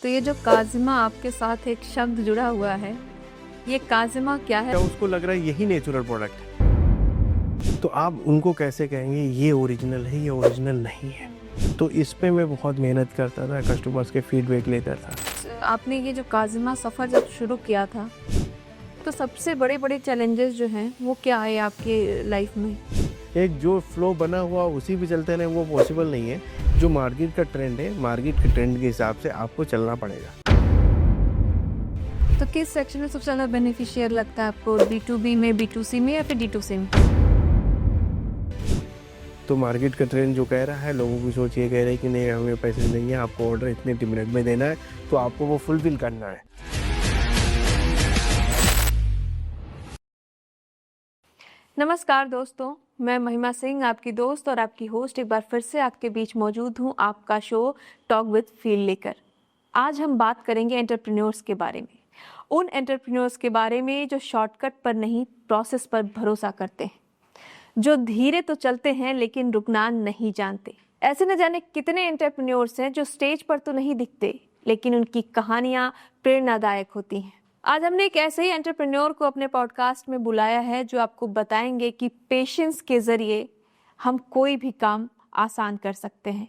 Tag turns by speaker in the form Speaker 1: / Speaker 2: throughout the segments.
Speaker 1: तो ये जो काज़िमा आपके साथ एक शब्द जुड़ा हुआ है, ये काज़िमा क्या है?
Speaker 2: क्या उसको लग रहा है यही नेचुरल प्रोडक्ट है, तो आप उनको कैसे कहेंगे ये ओरिजिनल है, ये ओरिजिनल नहीं है। तो इस पे मैं बहुत मेहनत करता था, कस्टमर्स के फीडबैक लेता था।
Speaker 1: आपने ये जो काज़िमा सफ़र जब शुरू किया था, तो सबसे बड़े-बड़े चैलेंजेस जो हैं, वो क्या आए आपकी लाइफ में?
Speaker 2: एक जो फ्लो बना हुआ उसी पे चलते रहें वो पॉसिबल नहीं है। जो मार्केट का ट्रेंड है, मार्केट के ट्रेंड के हिसाब से आपको चलना पड़ेगा।
Speaker 1: तो किस सेक्शन में सबसे ज़्यादा बेनिफिशियल लगता है आपको, B2B में, B2C में या फिर D2C में?
Speaker 2: तो मार्केट का ट्रेंड जो कह रहा है, लोगों की सोच ये कह रही है कि नहीं हमें पैसे नहीं है, आपको ऑर्डर इतने मिनट में देना है, तो आपको वो फुलफिल करना है।
Speaker 1: नमस्कार दोस्तों, मैं महिमा सिंह आपकी दोस्त और आपकी होस्ट एक बार फिर से आपके बीच मौजूद हूँ आपका शो टॉक विद फील लेकर। आज हम बात करेंगे एंटरप्रेन्योर्स के बारे में, उन एंटरप्रेन्योर्स के बारे में जो शॉर्टकट पर नहीं प्रोसेस पर भरोसा करते हैं, जो धीरे तो चलते हैं लेकिन रुकना नहीं जानते। ऐसे न जाने कितने एंटरप्रेन्योर्स हैं जो स्टेज पर तो नहीं दिखते लेकिन उनकी कहानियाँ प्रेरणादायक होती हैं। आज हमने एक ऐसे ही एंटरप्रेन्योर को अपने पॉडकास्ट में बुलाया है जो आपको बताएंगे कि पेशेंस के जरिए हम कोई भी काम आसान कर सकते हैं।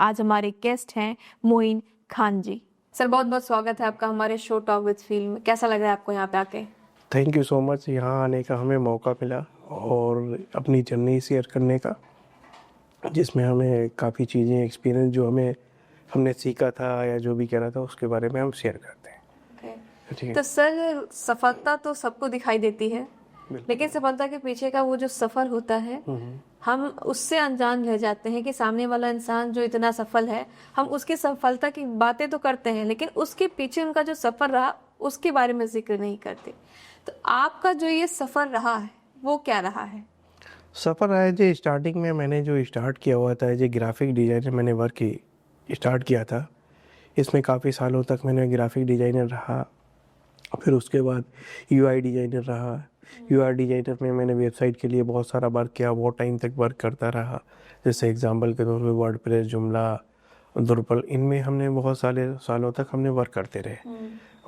Speaker 1: आज हमारे गेस्ट हैं मोइन खान जी। सर बहुत बहुत स्वागत है आपका हमारे शो टॉक विद फील में। कैसा लग रहा है आपको यहाँ पे आके?
Speaker 2: थैंक यू सो मच, यहाँ आने का हमें मौका मिला और अपनी जर्नी शेयर करने का, जिसमें हमें काफ़ी चीज़ें एक्सपीरियंस जो हमने सीखा था या जो भी करा था उसके बारे में हम शेयर करते हैं। ठीक है।
Speaker 1: तो सर सफलता तो सबको दिखाई देती है, लेकिन सफलता के पीछे का वो जो सफर होता है, हम उससे अनजान रह जाते हैं कि सामने वाला इंसान जो इतना सफल है, हम उसकी सफलता की बातें तो करते हैं लेकिन उसके पीछे उनका जो सफर रहा उसके बारे में जिक्र नहीं करते। तो आपका जो ये सफर रहा है वो क्या रहा है?
Speaker 2: सफ़र है जो स्टार्टिंग में मैंने जो स्टार्ट किया हुआ था, जो ग्राफिक डिज़ाइनर मैंने वर्क स्टार्ट किया था, इसमें काफ़ी सालों तक मैंने ग्राफिक डिज़ाइनर रहा। फिर उसके बाद यूआई डिज़ाइनर रहा। यूआई डिज़ाइनर में मैंने वेबसाइट के लिए बहुत सारा वर्क किया, बहुत टाइम तक वर्क करता रहा। जैसे एग्जांपल के तौर पे वर्डप्रेस, जुमला, द्रुपल, इनमें हमने बहुत सालों तक हमने वर्क करते रहे।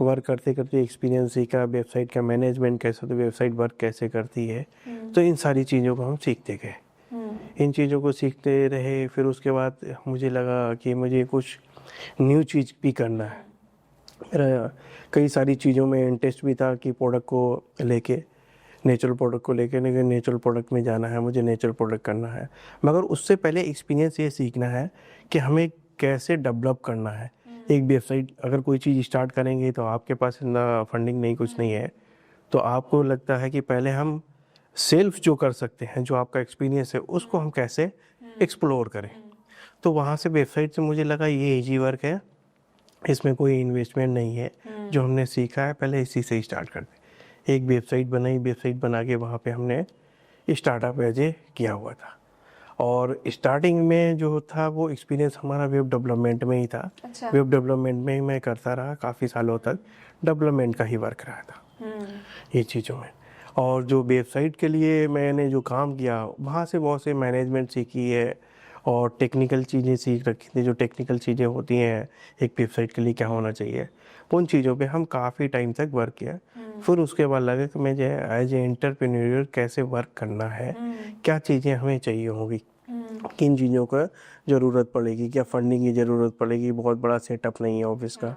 Speaker 2: वर्क करते करते एक्सपीरियंस सीखा, वेबसाइट का मैनेजमेंट कैसे, तो वेबसाइट वर्क कैसे करती है, तो इन सारी चीज़ों को हम सीखते गए। इन चीज़ों को सीखते रहे। फिर उसके बाद मुझे लगा कि मुझे कुछ न्यू चीज़ भी करना है। मेरा कई सारी चीज़ों में इंटरेस्ट भी था कि प्रोडक्ट को लेके, नेचुरल प्रोडक्ट को लेके, लेकिन नेचुरल प्रोडक्ट में जाना है, मुझे नेचुरल प्रोडक्ट करना है। मगर उससे पहले एक्सपीरियंस ये सीखना है कि हमें कैसे डेवलप करना है। एक वेबसाइट अगर कोई चीज़ स्टार्ट करेंगे तो आपके पास ना फंडिंग नहीं, कुछ नहीं है, तो आपको लगता है कि पहले हम सेल्फ जो कर सकते हैं, जो आपका एक्सपीरियंस है, उसको हम कैसे एक्सप्लोर करें। तो वहाँ से वेबसाइट से मुझे लगा ये ईजी वर्क है, इसमें कोई इन्वेस्टमेंट नहीं है, जो हमने सीखा है पहले इसी से स्टार्ट करते। एक वेबसाइट बनाई, वेबसाइट बना के वहाँ पे हमने स्टार्टअप एज ए किया हुआ था। और स्टार्टिंग में जो था वो एक्सपीरियंस हमारा वेब डेवलपमेंट में ही था।
Speaker 1: अच्छा।
Speaker 2: वेब डेवलपमेंट में ही मैं करता रहा, काफ़ी सालों तक डेवलपमेंट का ही वर्क रहा था ये चीज़ों में। और जो वेबसाइट के लिए मैंने जो काम किया, वहाँ से बहुत से मैनेजमेंट सीखी है और टेक्निकल चीज़ें सीख रखी थी। जो टेक्निकल चीज़ें होती हैं एक वेबसाइट के लिए क्या होना चाहिए, उन चीज़ों पे हम काफ़ी टाइम तक वर्क किया। फिर उसके बाद लगा कि मुझे एज ए एंटरप्रेन्योर कैसे वर्क करना है, क्या चीज़ें हमें चाहिए होंगी, किन चीज़ों का ज़रूरत पड़ेगी, क्या फंडिंग की ज़रूरत पड़ेगी। बहुत बड़ा सेटअप नहीं है ऑफिस का,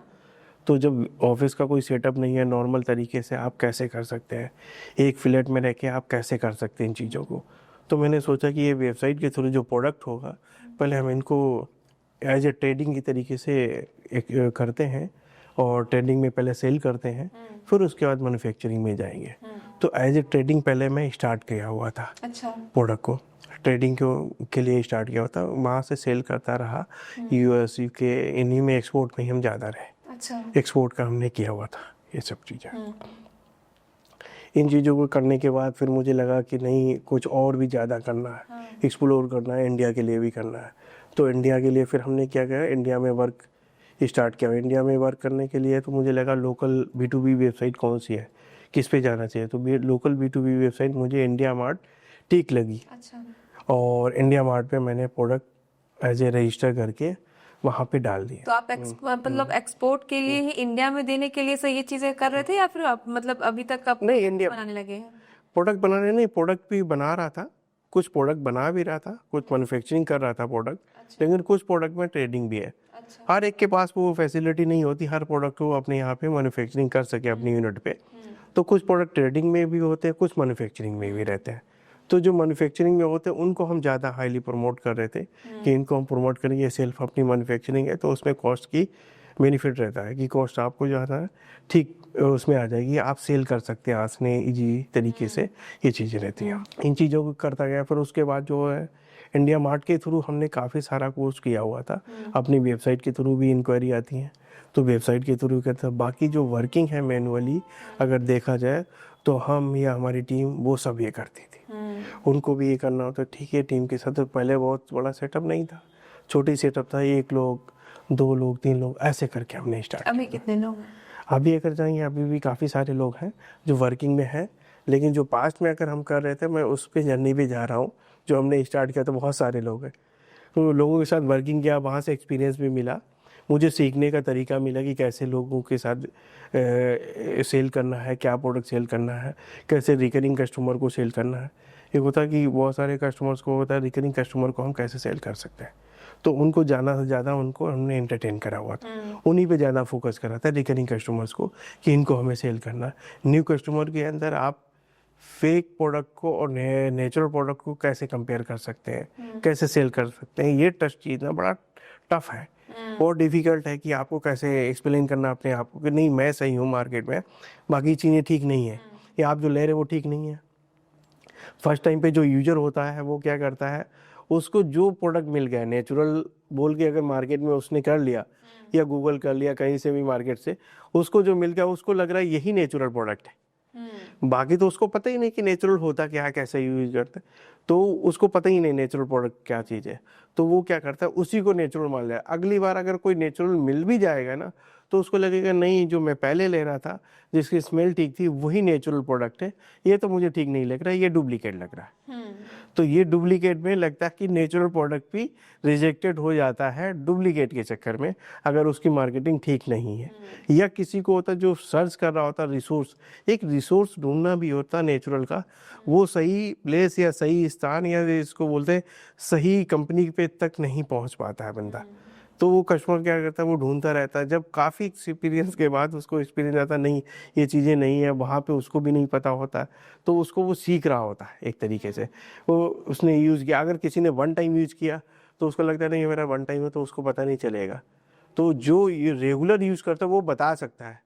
Speaker 2: तो जब ऑफिस का कोई सेटअप नहीं है, नॉर्मल तरीके से आप कैसे कर सकते हैं, एक फ्लैट में रह के आप कैसे कर सकते हैं इन चीज़ों को। तो मैंने सोचा कि ये वेबसाइट के थ्रू जो प्रोडक्ट होगा, पहले हम इनको एज ए ट्रेडिंग की तरीके से एक करते हैं और ट्रेडिंग में पहले सेल करते हैं, फिर उसके बाद मैन्युफैक्चरिंग में जाएंगे। तो एज ए ट्रेडिंग पहले मैं स्टार्ट किया हुआ था।
Speaker 1: अच्छा।
Speaker 2: प्रोडक्ट को ट्रेडिंग के लिए स्टार्ट किया हुआ था, वहाँ से सेल करता रहा। यूएस, यूके, इन्हीं में एक्सपोर्ट में ही हम ज़्यादा रहे।
Speaker 1: अच्छा।
Speaker 2: एक्सपोर्ट का हमने किया हुआ था ये सब चीज़ें। इन चीज़ों को करने के बाद फिर मुझे लगा कि नहीं, कुछ और भी ज़्यादा करना है, एक्सप्लोर करना है, इंडिया के लिए भी करना है। तो इंडिया के लिए फिर हमने क्या किया, इंडिया में वर्क स्टार्ट किया। इंडिया में वर्क करने के लिए तो मुझे लगा लोकल B2B वेबसाइट कौन सी है, किस पे जाना चाहिए। तो लोकल B2B वेबसाइट मुझे इंडिया मार्ट ठीक लगी।
Speaker 1: अच्छा।
Speaker 2: और इंडिया मार्ट पे मैंने प्रोडक्ट एज ए रजिस्टर करके वहाँ पे डाल दिए।
Speaker 1: तो आप मतलब एक्सपोर्ट के लिए ही, इंडिया में देने के लिए से ये चीजें कर रहे थे, या फिर आप मतलब अभी तक आप
Speaker 2: नहीं, इंडिया
Speaker 1: बनाने लगे हैं?
Speaker 2: प्रोडक्ट बनाने नहीं, प्रोडक्ट भी बना रहा था, कुछ प्रोडक्ट बना भी रहा था, कुछ मैन्युफैक्चरिंग कर रहा था प्रोडक्ट, लेकिन कुछ प्रोडक्ट में ट्रेडिंग भी है।
Speaker 1: अच्छा।
Speaker 2: हर एक के पास वो फैसिलिटी नहीं होती हर प्रोडक्ट को अपने यहाँ पे मैन्युफैक्चरिंग कर सके अपनी यूनिट पे। तो कुछ प्रोडक्ट ट्रेडिंग में भी होते हैं, कुछ मैन्युफैक्चरिंग में भी रहते हैं। तो जो मैन्युफैक्चरिंग में होते हैं उनको हम ज़्यादा हाईली प्रमोट कर रहे थे कि इनको हम प्रमोट करेंगे, सेल्फ अपनी मैन्युफैक्चरिंग है, तो उसमें कॉस्ट की बेनिफिट रहता है कि कॉस्ट आपको जो है ठीक उसमें आ जाएगी, आप सेल कर सकते हैं आसानी ईजी तरीके से, ये चीज़ें रहती हैं। इन चीज़ों को करता गया। फिर उसके बाद जो है इंडिया मार्ट के थ्रू हमने काफ़ी सारा कोर्स किया हुआ था, अपनी वेबसाइट के थ्रू भी इंक्वायरी आती हैं, तो वेबसाइट के थ्रू करते हैं। बाकी जो वर्किंग है मैनुअली अगर देखा जाए तो हम या हमारी टीम वो सब ये करती थी। उनको भी ये करना होता, ठीक है, टीम के साथ। तो पहले बहुत बड़ा सेटअप नहीं था, छोटी सेटअप था, 1 लोग 2 लोग 3 लोग ऐसे करके हमने स्टार्ट।
Speaker 1: अभी कितने लोग हैं?
Speaker 2: अभी अगर जाएंगे अभी भी काफ़ी सारे लोग हैं जो वर्किंग में हैं, लेकिन जो पास्ट में अगर हम कर रहे थे, मैं उस पे जर्नी भी जा रहा हूँ। जो हमने स्टार्ट किया तो बहुत सारे लोग हैं, तो लोगों के साथ वर्किंग किया, वहाँ से एक्सपीरियंस भी मिला, मुझे सीखने का तरीका मिला कि कैसे लोगों के साथ सेल करना है, क्या प्रोडक्ट सेल करना है, कैसे रिकरिंग कस्टमर को सेल करना है। एक होता है कि बहुत सारे कस्टमर्स को होता है रिकरिंग कस्टमर को हम कैसे सेल कर सकते हैं, तो उनको ज़्यादा से ज़्यादा उनको हमने एंटरटेन करा हुआ था, उन्हीं पे ज़्यादा फोकस करा था रिकरिंग कस्टमर्स को कि इनको हमें सेल करना है। न्यू कस्टमर के अंदर आप फेक प्रोडक्ट को और नेचुरल प्रोडक्ट को कैसे कंपेयर कर सकते हैं, कैसे सेल कर सकते हैं, ये टच चीज़ ना बड़ा टफ है और डिफ़िकल्ट है कि आपको कैसे एक्सप्लेन करना अपने आप को कि नहीं मैं सही हूँ मार्केट में, बाकी चीज़ें ठीक नहीं है, या आप जो ले रहे हो वो ठीक नहीं है। फर्स्ट टाइम पे जो यूजर होता है वो क्या करता है, उसको जो प्रोडक्ट मिल गया नेचुरल बोल के अगर मार्केट में उसने कर लिया या गूगल कर लिया कहीं से भी मार्केट से, उसको जो मिल गया उसको लग रहा है यही नेचुरल प्रोडक्ट है। बाकी तो उसको पता ही नहीं कि नेचुरल होता क्या है, कैसे यूज करते हैं, तो उसको पता ही नहीं नेचुरल प्रोडक्ट क्या चीज़ है। तो वो क्या करता है, उसी को नेचुरल मान लिया। अगली बार अगर कोई नेचुरल मिल भी जाएगा ना, तो उसको लगेगा नहीं जो मैं पहले ले रहा था जिसकी स्मेल ठीक थी वही नेचुरल प्रोडक्ट है, ये तो मुझे ठीक नहीं लग रहा है, ये डुप्लीकेट लग रहा है। तो ये डुप्लीकेट में लगता है कि नेचुरल प्रोडक्ट भी रिजेक्टेड हो जाता है डुप्लीकेट के चक्कर में, अगर उसकी मार्केटिंग ठीक नहीं है। या किसी को होता जो सर्च कर रहा होता रिसोर्स, एक रिसोर्स ढूंढना भी होता नेचुरल का, वो सही प्लेस या सही स्थान या इसको बोलते हैं सही कंपनी पे तक नहीं पहुंच पाता है बंदा, तो वो कस्टमर क्या करता है, वो ढूंढता रहता है। जब काफ़ी एक्सपीरियंस के बाद उसको एक्सपीरियंस आता नहीं ये चीज़ें नहीं है, वहाँ पे उसको भी नहीं पता होता, तो उसको वो सीख रहा होता है एक तरीके से। वो उसने यूज़ किया, अगर किसी ने 1 टाइम यूज़ किया तो उसको लगता है नहीं ये मेरा 1 टाइम है, तो उसको पता नहीं चलेगा। तो जो ये रेगुलर यूज़ करता है वो बता सकता है,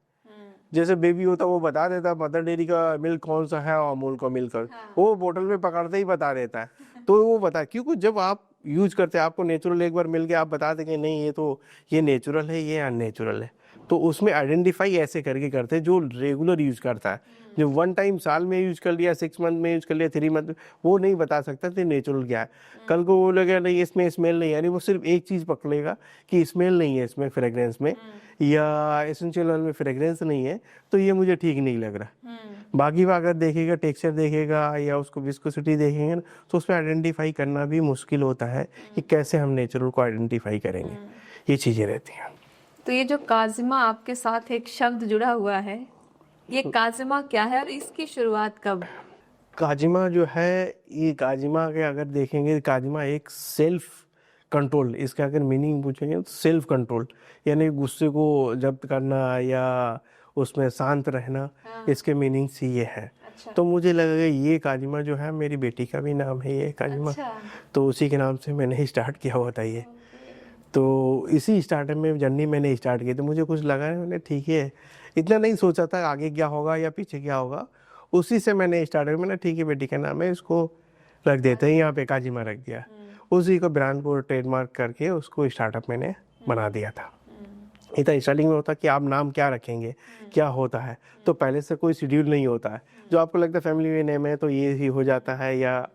Speaker 2: जैसे बेबी होता है वो बता देता है मदर डेयरी का मिल्क कौन सा है और अमूल का मिल्क, वो बोतल में पकड़ते ही बता देता है। तो वो बता, क्योंकि जब आप यूज करते हैं आपको नेचुरल एक बार मिल गया, आप बता देंगे नहीं ये तो ये नेचुरल है ये अननेचुरल है, तो उसमें आइडेंटिफाई ऐसे करके करते हैं जो रेगुलर यूज करता है। जो 1 टाइम साल में यूज कर लिया, 6 मंथ में यूज कर लिया, 3 मंथ में, वो नहीं बता सकता कि नेचुरल क्या है। कल को वो लगेगा नहीं इसमें स्मेल नहीं, यानी वो सिर्फ एक चीज़ पकड़ेगा कि स्मेल नहीं है इसमें फ्रेग्रेंस में, या एसेंशियल ऑयल में फ्रेग्रेंस नहीं है, तो ये मुझे ठीक नहीं लग रहा। बाकी वो अगर देखेगा टेक्सचर देखेगा या उसको विस्कोसिटी देखेंगे ना, तो उसमें आइडेंटिफाई करना भी मुश्किल होता है कि कैसे हम नेचुरल को आइडेंटिफाई करेंगे, ये चीज़ें रहती हैं।
Speaker 1: तो ये जो काजिमा आपके साथ एक शब्द जुड़ा हुआ है, ये काजिमा क्या है और इसकी शुरुआत कब?
Speaker 2: काजिमा जो है, ये काजिमा के अगर देखेंगे, काजिमा एक सेल्फ कंट्रोल, इसका अगर मीनिंग पूछेंगे तो सेल्फ कंट्रोल, यानी गुस्से को जब्त करना या उसमें शांत रहना, इसके मीनिंग्स ये है।
Speaker 1: अच्छा।
Speaker 2: तो मुझे लगा ये काजिमा जो है मेरी बेटी का भी नाम है ये काजिमा।
Speaker 1: अच्छा।
Speaker 2: तो उसी के नाम से मैंने स्टार्ट किया हुआ था ये। तो इसी स्टार्टअप में जर्नी मैंने स्टार्ट की, तो मुझे कुछ लगा मैंने ठीक है, इतना नहीं सोचा था आगे क्या होगा या पीछे क्या होगा, उसी से मैंने स्टार्ट किया। मैंने ठीक है बेटी का नाम है, इसको रख देते हैं, यहाँ पे काजिमा रख दिया। उसी को ब्रांड को ट्रेडमार्क करके उसको स्टार्टअप मैंने बना दिया था। इतना स्टार्टिंग में होता कि आप नाम क्या रखेंगे, क्या होता है, तो पहले से कोई शेड्यूल नहीं होता है। जो आपको लगता है फैमिली में नेम है तो ये ही हो जाता है, या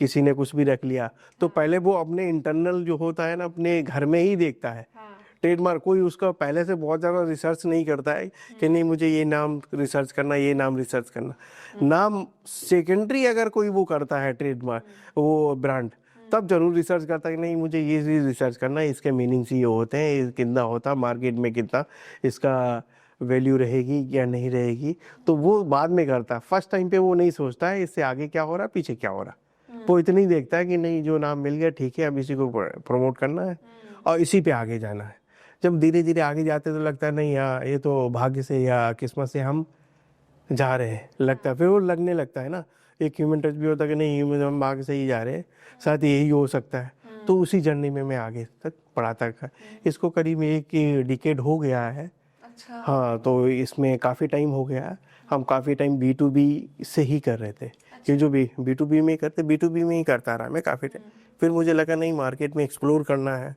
Speaker 2: किसी ने कुछ भी रख लिया, तो पहले वो अपने इंटरनल जो होता है ना अपने घर में ही देखता है ट्रेडमार्क। कोई उसका पहले से बहुत ज़्यादा रिसर्च नहीं करता है कि नहीं मुझे ये नाम रिसर्च करना, ये नाम रिसर्च करना। नाम सेकेंडरी अगर कोई वो करता है ट्रेडमार्क वो ब्रांड, तब जरूर रिसर्च करता कि नहीं मुझे ये चीज़ रिसर्च करना है, इसके मीनिंग्स ये होते हैं, ये कितना होता है मार्केट में, कितना इसका वैल्यू रहेगी या नहीं रहेगी, तो वो बाद में करता। फर्स्ट टाइम पे वो नहीं सोचता है इससे आगे क्या हो रहा है, पीछे क्या हो रहा है। वो इतना ही देखता है कि नहीं जो नाम मिल गया ठीक है, अब इसी को प्रमोट करना है और इसी पे आगे जाना है। जब धीरे धीरे आगे जाते तो लगता है नहीं यार ये तो भाग्य से या किस्मत से हम जा रहे हैं, लगता है। फिर वो लगने लगता है ना, एक ह्यूमन टच भी होता है कि नहीं हम भाग्य से ही जा रहे हैं, शायद यही हो सकता है। तो उसी जर्नी में मैं आगे तक पढ़ाता था। इसको करीब एक डिकेड हो गया है।
Speaker 1: अच्छा।
Speaker 2: हाँ, तो इसमें काफ़ी टाइम हो गया है। हम काफ़ी टाइम B2B से ही कर रहे थे। ये जो B2B में करते, B2B में ही करता रहा मैं काफ़ी टाइम। फिर मुझे लगा नहीं मार्केट में एक्सप्लोर करना है,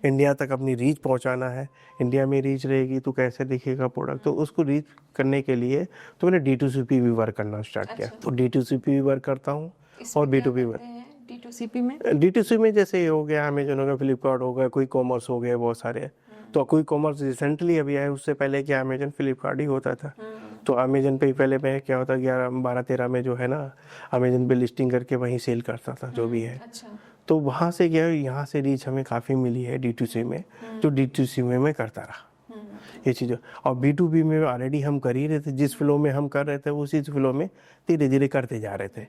Speaker 2: इंडिया तक अपनी रीच पहुंचाना है। इंडिया में रीच रहेगी तो कैसे दिखेगा प्रोडक्ट, तो उसको रीच करने के लिए तो मैंने D2C पे भी वर्क करना स्टार्ट किया। तो D2C पे भी वर्क करता हूँ और B2B वर्क। D2C में जैसे ये हो गया अमेजन हो गया, फ्लिपकार्ट हो गया, कोई कॉमर्स हो गया, बहुत सारे। तो कोई कॉमर्स रिसेंटली अभी आया, उससे पहले क्या अमेजन फ्लिपकार्ट ही होता था। तो अमेजन पे ही पहले मैं क्या होता 11-12-13 में जो है ना अमेजन पे लिस्टिंग करके वहीं सेल करता था जो भी है।
Speaker 1: अच्छा।
Speaker 2: तो वहाँ से क्या यहाँ से रीच हमें काफ़ी मिली है D2C में, जो D2C में मैं करता रहा ये चीज़। और B2B में ऑलरेडी हम कर ही रहे थे, जिस फ्लो में हम कर रहे थे उसी फ्लो में धीरे धीरे करते जा रहे थे।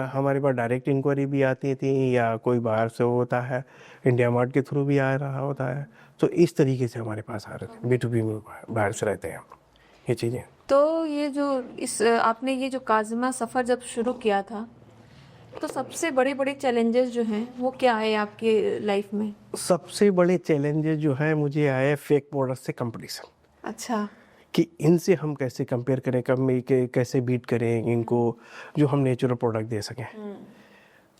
Speaker 2: हमारे पास डायरेक्ट इंक्वायरी भी आती थी या कोई बाहर से होता है, इंडिया मार्ट के थ्रू भी आ रहा होता है। तो इस तरीके से हमारे पास आ रहे थे, B2B में बाहर से रहते हैं ये चीज़ें।
Speaker 1: तो ये जो आपने ये जो काज़िमा सफ़र जब शुरू किया था, तो सबसे बड़े बड़े चैलेंजेस जो हैं वो क्या है आपके लाइफ में?
Speaker 2: सबसे बड़े चैलेंजेस जो है मुझे आए फेक प्रोडक्ट से कंपटीशन।
Speaker 1: अच्छा।
Speaker 2: कि इनसे हम कैसे कंपेयर करें, कैसे बीट करें इनको, जो हम नेचुरल प्रोडक्ट दे सकें।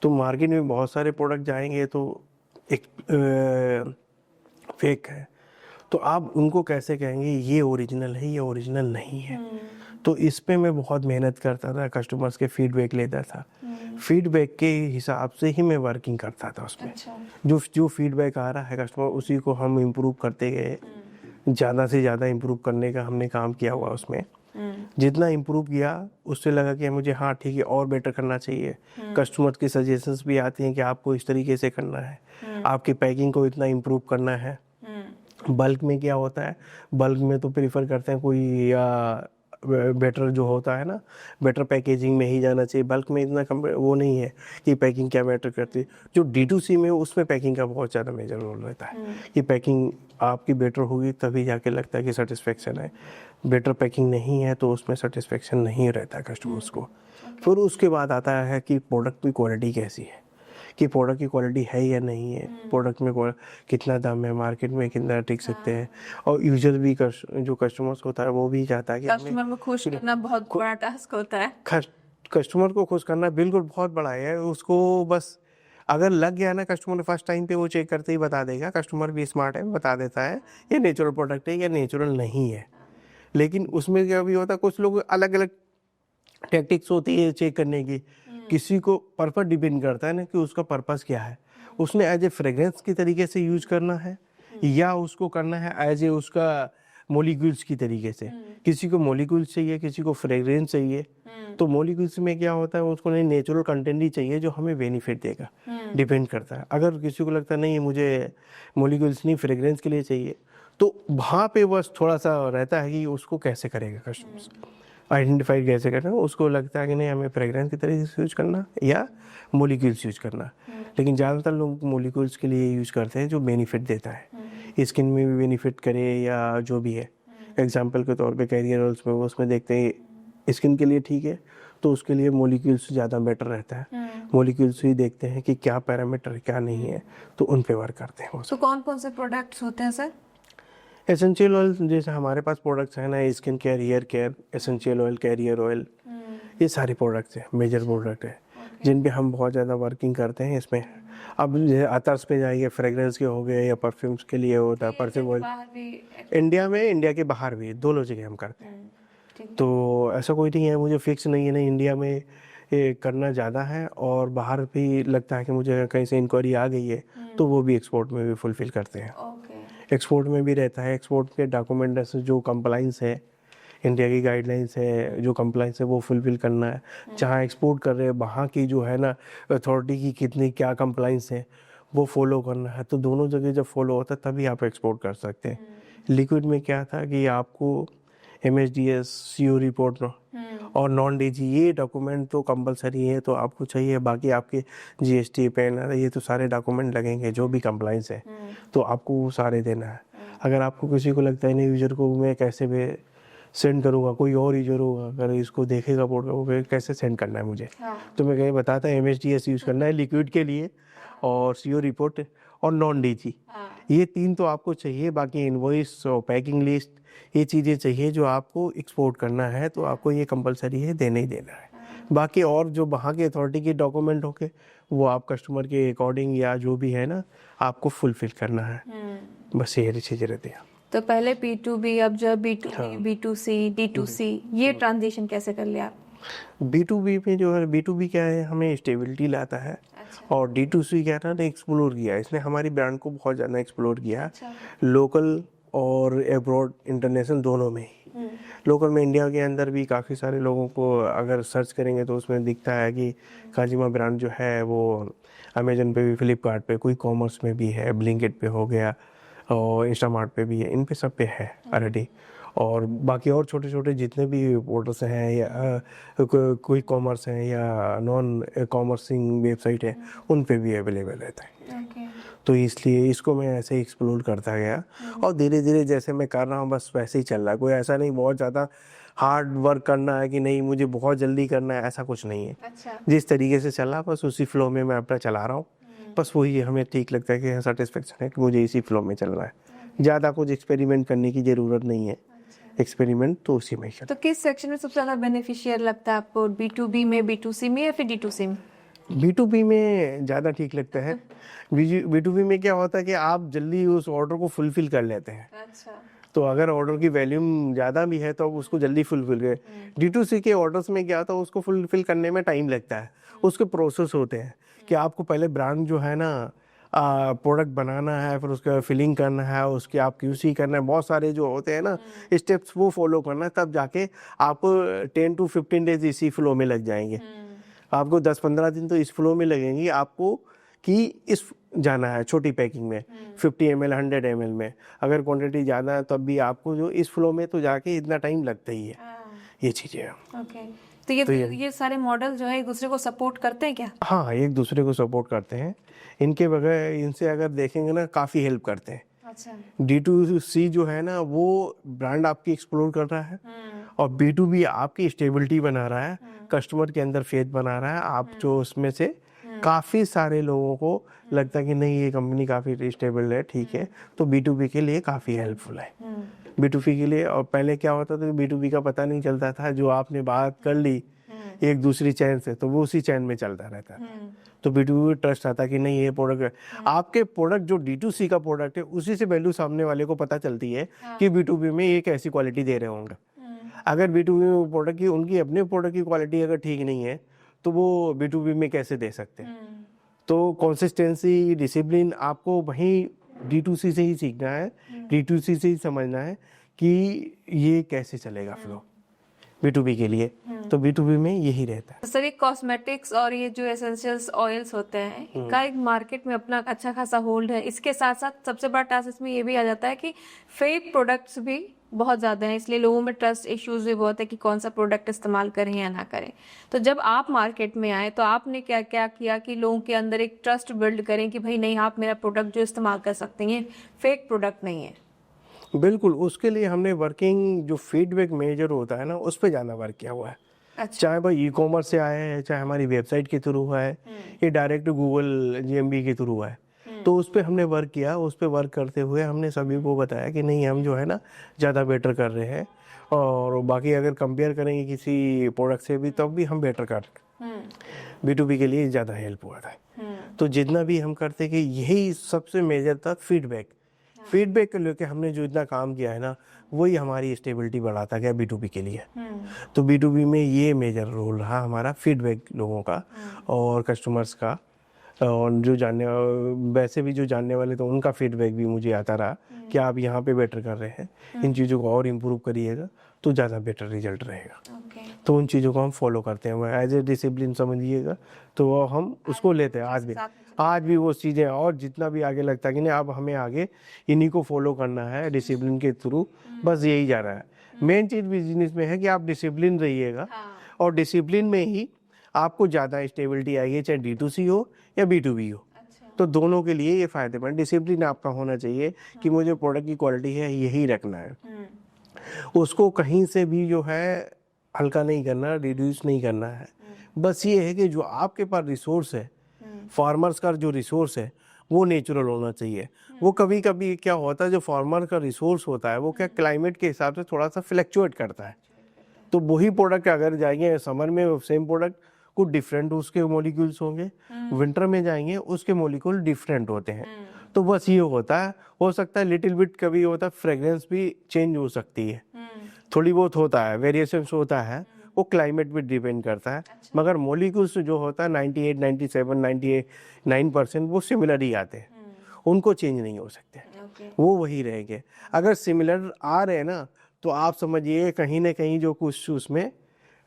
Speaker 2: तो मार्केट में बहुत सारे प्रोडक्ट जाएंगे तो एक फेक है, तो आप उनको कैसे कहेंगे ये ओरिजिनल है, ये ओरिजिनल नहीं है। तो इस पे मैं बहुत मेहनत करता था, कस्टमर्स के फीडबैक लेता था, फीडबैक के हिसाब से ही मैं वर्किंग करता था उसमें।
Speaker 1: अच्छा।
Speaker 2: जो फीडबैक आ रहा है कस्टमर, उसी को हम इम्प्रूव करते गए। ज़्यादा से ज़्यादा इम्प्रूव करने का हमने काम किया हुआ उसमें। जितना इम्प्रूव किया उससे लगा कि मुझे हाँ ठीक है और बेटर करना चाहिए। कस्टमर्स की सजेशंस भी आती हैं कि आपको इस तरीके से करना है, आपकी पैकिंग को इतना इम्प्रूव करना है। बल्क में क्या होता है, बल्क में तो प्रीफर करते हैं कोई या बेटर जो होता है ना, बेटर पैकेजिंग में ही जाना चाहिए। बल्क में इतना वो नहीं है कि पैकिंग क्या मैटर करती है। जो D2C में उसमें पैकिंग का बहुत ज़्यादा मेजर रोल रहता है कि पैकिंग आपकी बेटर होगी तभी जाके लगता है कि सेटिस्फेक्शन है। बेटर पैकिंग नहीं है तो उसमें सेटिस्फेक्शन नहीं रहता कस्टमर्स को। फिर उसके बाद आता है कि प्रोडक्ट की क्वालिटी कैसी है, कि प्रोडक्ट की क्वालिटी है या नहीं है, प्रोडक्ट में कितना दाम है, मार्केट में कितना टिक सकते हैं। और यूजर भी जो कस्टमर्स होता है वो भी चाहता है कि
Speaker 1: कस्टमर को खुश करना बहुत बड़ा टास्क होता है।
Speaker 2: कस्टमर को खुश करना बिल्कुल बहुत बड़ा है। उसको बस अगर लग गया ना कस्टमर फर्स्ट टाइम पे, वो चेक करते ही बता देगा। कस्टमर भी स्मार्ट है, बता देता है ये नेचुरल प्रोडक्ट है या नेचुरल नहीं है। लेकिन उसमें क्या भी होता है, कुछ लोग अलग अलग टैक्टिक्स होती है चेक करने की। किसी को पर्पस डिपेंड करता है ना कि उसका पर्पस क्या है, उसने एज ए फ्रेग्रेंस की तरीके से यूज करना है या उसको करना है एज ए उसका मोलिक्यूल्स की तरीके से। किसी को मोलिक्यूल्स चाहिए, किसी को फ्रेग्रेंस चाहिए। तो मोलिक्यूल्स में क्या होता है, उसको नहीं नेचुरल कंटेंट ही चाहिए जो हमें बेनिफिट देगा, डिपेंड करता है। अगर किसी को लगता है नहीं मुझे मोलिक्यूल्स नहीं फ्रेग्रेंस के लिए चाहिए, तो वहाँ पे बस थोड़ा सा रहता है कि उसको कैसे करेगा कस्टमर्स, आइडेंटिफाई कैसे करना। उसको लगता है कि नहीं हमें फ्रेग्रेंस की तरीके से यूज करना या मोलिक्यूल्स यूज करना। लेकिन ज़्यादातर लोग मोलिक्यूल्स के लिए यूज करते हैं जो बेनिफिट देता है, स्किन में भी बेनिफिट करे या जो भी है। एग्जाम्पल के तौर पे कैरियर ऑयल्स में उसमें देखते हैं स्किन के लिए ठीक है, तो उसके लिए मोलिक्यूल्स ज़्यादा बेटर रहता है। मोलिक्यूल्स ही देखते हैं कि क्या पैरामीटर क्या नहीं है, तो उन पे वर्क करते हैं।
Speaker 1: तो कौन कौन से प्रोडक्ट्स होते हैं सर?
Speaker 2: एसेंशियल ऑयल जैसे हमारे पास प्रोडक्ट्स हैं ना, skin care, hair care, essential oil, carrier oil, ये सारे प्रोडक्ट्स हैं, मेजर प्रोडक्ट है जिन पे हम बहुत ज़्यादा वर्किंग करते हैं इसमें। अब जैसे अतर्स पे जाइए, फ्रेग्रेंस के हो गए या परफ्यूम्स के लिए होता है परफ्यूम ऑयल। इंडिया में, इंडिया के बाहर भी, दोनों जगह हम करते हैं। तो ऐसा कोई नहीं है, मुझे फिक्स नहीं है ना, इंडिया में ये करना ज़्यादा है और बाहर भी लगता है कि मुझे कहीं से इंक्वायरी आ गई है तो वो भी एक्सपोर्ट में भी फुलफिल करते हैं। एक्सपोर्ट में भी रहता है, एक्सपोर्ट के डॉक्यूमेंटेशन जो कंप्लाइंस है इंडिया की गाइडलाइंस है, जो कंप्लाइंस है वो फुलफिल करना है। जहाँ एक्सपोर्ट कर रहे हैं वहाँ की जो है ना अथॉरिटी की कितनी क्या कंप्लाइंस है वो फॉलो करना है। तो दोनों जगह जब फॉलो होता है तभी आप एक्सपोर्ट कर सकते हैं। लिक्विड में क्या था कि आपको MHDS, CO रिपोर्ट और नॉन DG ये डॉक्यूमेंट तो कंपलसरी है, तो आपको चाहिए। बाकी आपके GST, पैन ये तो सारे डॉक्यूमेंट लगेंगे जो भी कंप्लाइंस है, तो आपको वो सारे देना है। अगर आपको किसी को लगता है नहीं यूजर को मैं कैसे भी सेंड करूँगा, कोई और यूजर होगा अगर इसको देखेगा बोर्ड का, वो कैसे सेंड करना है मुझे, तो मैं कहीं बताता है MHDS यूज़ करना है लिक्विड के लिए, और CO रिपोर्ट और नॉन DG, ये 3 तो आपको चाहिए। बाकी इनवॉइस और पैकिंग लिस्ट ये चीज़ें चाहिए जो आपको एक्सपोर्ट करना है, तो आपको ये कंपलसरी है, देना ही देना है। बाकी और जो वहाँ की अथॉरिटी के डॉक्यूमेंट होंगे वो आप कस्टमर के अकॉर्डिंग या जो भी है ना आपको फुलफिल करना है। बस ये चीज़ें रहती हैं।
Speaker 1: तो पहले P2B, अब जब B2B, B2C, D2C, ये ट्रांजिशन कैसे कर लिया आप?
Speaker 2: B2B में जो है, B2B क्या है, हमें स्टेबिलिटी लाता है। और D2C क्या था ना, एक्सप्लोर किया, इसने हमारी ब्रांड को बहुत ज़्यादा एक्सप्लोर किया, लोकल और एब्रॉड, इंटरनेशनल दोनों में ही। लोकल में इंडिया के अंदर भी काफ़ी सारे लोगों को अगर सर्च करेंगे तो उसमें दिखता है कि काजिमा ब्रांड जो है वो अमेजन पे भी, फ्लिपकार्ट पे, कोई कॉमर्स में भी है, ब्लिंकिट पे हो गया और इंस्टामार्ट पे भी है, इन पे सब पे है ऑलरेडी। और बाकी और छोटे छोटे जितने भी पोर्टल्स हैं या कोई कॉमर्स हैं या नॉन कॉमर्सिंग वेबसाइट है, उन पे भी अवेलेबल रहता है। तो इसलिए इसको मैं ऐसे ही एक्सप्लोर करता गया और धीरे धीरे जैसे मैं कर रहा हूँ बस वैसे ही चल रहा है। कोई ऐसा नहीं बहुत ज़्यादा हार्ड वर्क करना है कि नहीं मुझे बहुत जल्दी करना है, ऐसा कुछ नहीं है। जिस तरीके से चला बस उसी फ्लो में मैं अपना चला रहा हूँ। बस वही हमें ठीक लगता है कि सेटिस्फेक्शन है कि मुझे इसी फ्लो में चल रहा है। ज़्यादा कुछ एक्सपेरिमेंट करने की ज़रूरत नहीं है। एक्सपेरिमेंट तो उसी में ही।
Speaker 1: तो किस सेक्शन में सबसे ज़्यादा बेनिफिशियल लगता है आपको, B2B में, B2C में या फिर D2C में?
Speaker 2: B2B में ज़्यादा ठीक लगता है। B2B में क्या होता है कि आप जल्दी उस ऑर्डर को फुलफिल कर लेते हैं। तो अगर ऑर्डर की वैल्यूम ज़्यादा भी है तो उसको जल्दी फुलफिल कर। D2C के ऑर्डर्स में क्या होता है, उसको फुलफिल करने में टाइम लगता है। उसके प्रोसेस होते हैं कि आपको पहले ब्रांड जो है ना प्रोडक्ट बनाना है, फिर उसका फिलिंग करना है, उसके आप QC करना है, बहुत सारे जो होते हैं ना स्टेप्स वो फॉलो करना है, तब जाके आप 10 to 15 डेज इसी फ्लो में लग जाएंगे। आपको 10-15 दिन तो इस फ्लो में लगेंगे आपको कि इस जाना है छोटी पैकिंग में 50 ml 100 ml में। अगर क्वांटिटी ज़्यादा है तब भी आपको जो इस फ्लो में तो जाके इतना टाइम लगता ही है। ये चीज़ें हैं।
Speaker 1: तो ये सारे मॉडल जो है एक दूसरे को सपोर्ट करते हैं क्या?
Speaker 2: हाँ, एक दूसरे को सपोर्ट करते हैं। इनके बगैर, इनसे अगर देखेंगे ना काफ़ी हेल्प करते हैं। D2C जो है ना वो ब्रांड आपकी एक्सप्लोर कर रहा है और B2B आपकी स्टेबिलिटी बना रहा है, कस्टमर के अंदर फेथ बना रहा है। आप जो उसमें से काफ़ी सारे लोगों को लगता है कि नहीं ये कंपनी काफ़ी स्टेबल है, ठीक है, तो B2B के लिए काफ़ी हेल्पफुल है। B2B के लिए, और पहले क्या होता था B2B का पता नहीं चलता था, जो आपने बात कर ली एक दूसरी चैन से तो वो उसी चैन में चलता रहता था। तो B2B ट्रस्ट आता कि नहीं ये प्रोडक्ट, आपके प्रोडक्ट जो D2C का प्रोडक्ट है उसी से वैल्यू सामने वाले को पता चलती है कि B2B में ये कैसी क्वालिटी दे रहे होंगे। अगर B2B में प्रोडक्ट की, उनकी अपने प्रोडक्ट की क्वालिटी अगर ठीक नहीं है तो वो B2B में कैसे दे सकते हैं। तो कंसिस्टेंसी, डिसिप्लिन आपको वहीं D2C से ही सीखना है, D2C से ही समझना है कि ये कैसे चलेगा फ्लो B2B के लिए। तो B2B में यही रहता है।
Speaker 1: सर ये कॉस्मेटिक्स और ये जो एसेंशियल्स ऑयल्स होते हैं, इनका एक मार्केट में अपना अच्छा खासा होल्ड है। इसके साथ साथ सबसे बड़ा टास्क इसमें ये भी आ जाता है कि फेक प्रोडक्ट्स भी बहुत ज़्यादा हैं, इसलिए लोगों में ट्रस्ट इश्यूज भी बहुत है कि कौन सा प्रोडक्ट इस्तेमाल करें या ना करें। तो जब आप मार्केट में आए तो आपने क्या क्या किया कि लोगों के अंदर एक ट्रस्ट बिल्ड करें कि भाई नहीं, आप मेरा प्रोडक्ट जो इस्तेमाल कर सकते हैं, फेक प्रोडक्ट नहीं है?
Speaker 2: बिल्कुल, उसके लिए हमने वर्किंग जो फीडबैक मेजर होता है ना उस पर ज़्यादा वर्क किया हुआ है। चाहे भाई ई-कॉमर्स से आए हैं, चाहे हमारी वेबसाइट के थ्रू है, ये डायरेक्ट गूगल GMB के थ्रू है, तो उस पर हमने वर्क किया। उस पर वर्क करते हुए हमने सभी को बताया कि नहीं हम जो है ना ज़्यादा बेटर कर रहे हैं, और बाकी अगर कंपेयर करेंगे किसी प्रोडक्ट से भी तब भी हम बेटर कर रहे हैं। B2B के लिए ज़्यादा हेल्प हुआ था। तो जितना भी हम करते कि यही सबसे मेजर था फीडबैक। फीडबैक को लेकर हमने जो इतना काम किया है ना वही हमारी स्टेबिलिटी बढ़ाता गया B2B के लिए। तो B2B में ये मेजर रोल रहा हमारा, फीडबैक लोगों का और कस्टमर्स का और जो वैसे भी जो जानने वाले तो उनका फीडबैक भी मुझे आता रहा कि आप यहाँ पे बेटर कर रहे हैं, इन चीज़ों को और इम्प्रूव करिएगा तो ज़्यादा बेटर रिजल्ट रहेगा। तो उन चीज़ों को हम फॉलो करते हैं, एज ए डिसिप्लिन समझिएगा, तो वो हम उसको लेते हैं आज भी वो चीज़ें, और जितना भी आगे लगता है कि नहीं अब हमें आगे इन्हीं को फॉलो करना है डिसिप्लिन के थ्रू, बस यही जा रहा है। मेन चीज़ बिजनेस में है कि आप डिसिप्लिन रहिएगा, और डिसिप्लिन में ही आपको ज़्यादा स्टेबिलिटी आएगी, चाहे D2C हो या B2B हो। तो दोनों के लिए ये फायदेमंद डिसिप्लिन आपका होना चाहिए कि मुझे प्रोडक्ट की क्वालिटी है यही रखना है, उसको कहीं से भी जो है हल्का नहीं करना, रिड्यूस नहीं करना है। बस ये है कि जो आपके पास रिसोर्स है, फार्मर्स का जो रिसोर्स है वो नेचुरल होना चाहिए। वो कभी कभी क्या होता है, जो फार्मर का रिसोर्स होता है वो क्या क्लाइमेट के हिसाब से थोड़ा सा फ्लैक्चुएट करता है, तो वही प्रोडक्ट अगर जाएंगे समर में सेम प्रोडक्ट कुछ डिफरेंट उसके मॉलिक्यूल्स होंगे, विंटर में जाएंगे उसके मॉलिक्यूल डिफरेंट होते हैं। तो बस ये होता है, हो सकता है लिटिल बिट कभी होता है, फ्रेग्रेंस भी चेंज हो सकती है, थोड़ी बहुत होता है, वेरिएशंस होता है, वो क्लाइमेट पे डिपेंड करता है। मगर मॉलिक्यूल्स जो होता है 98, 97, 99% वो सिमिलर ही आते हैं, उनको चेंज नहीं हो सकते, वो वही रहेंगे। अगर सिमिलर आ रहे हैं ना तो आप समझिए कहीं ना कहीं जो कुछ उसमें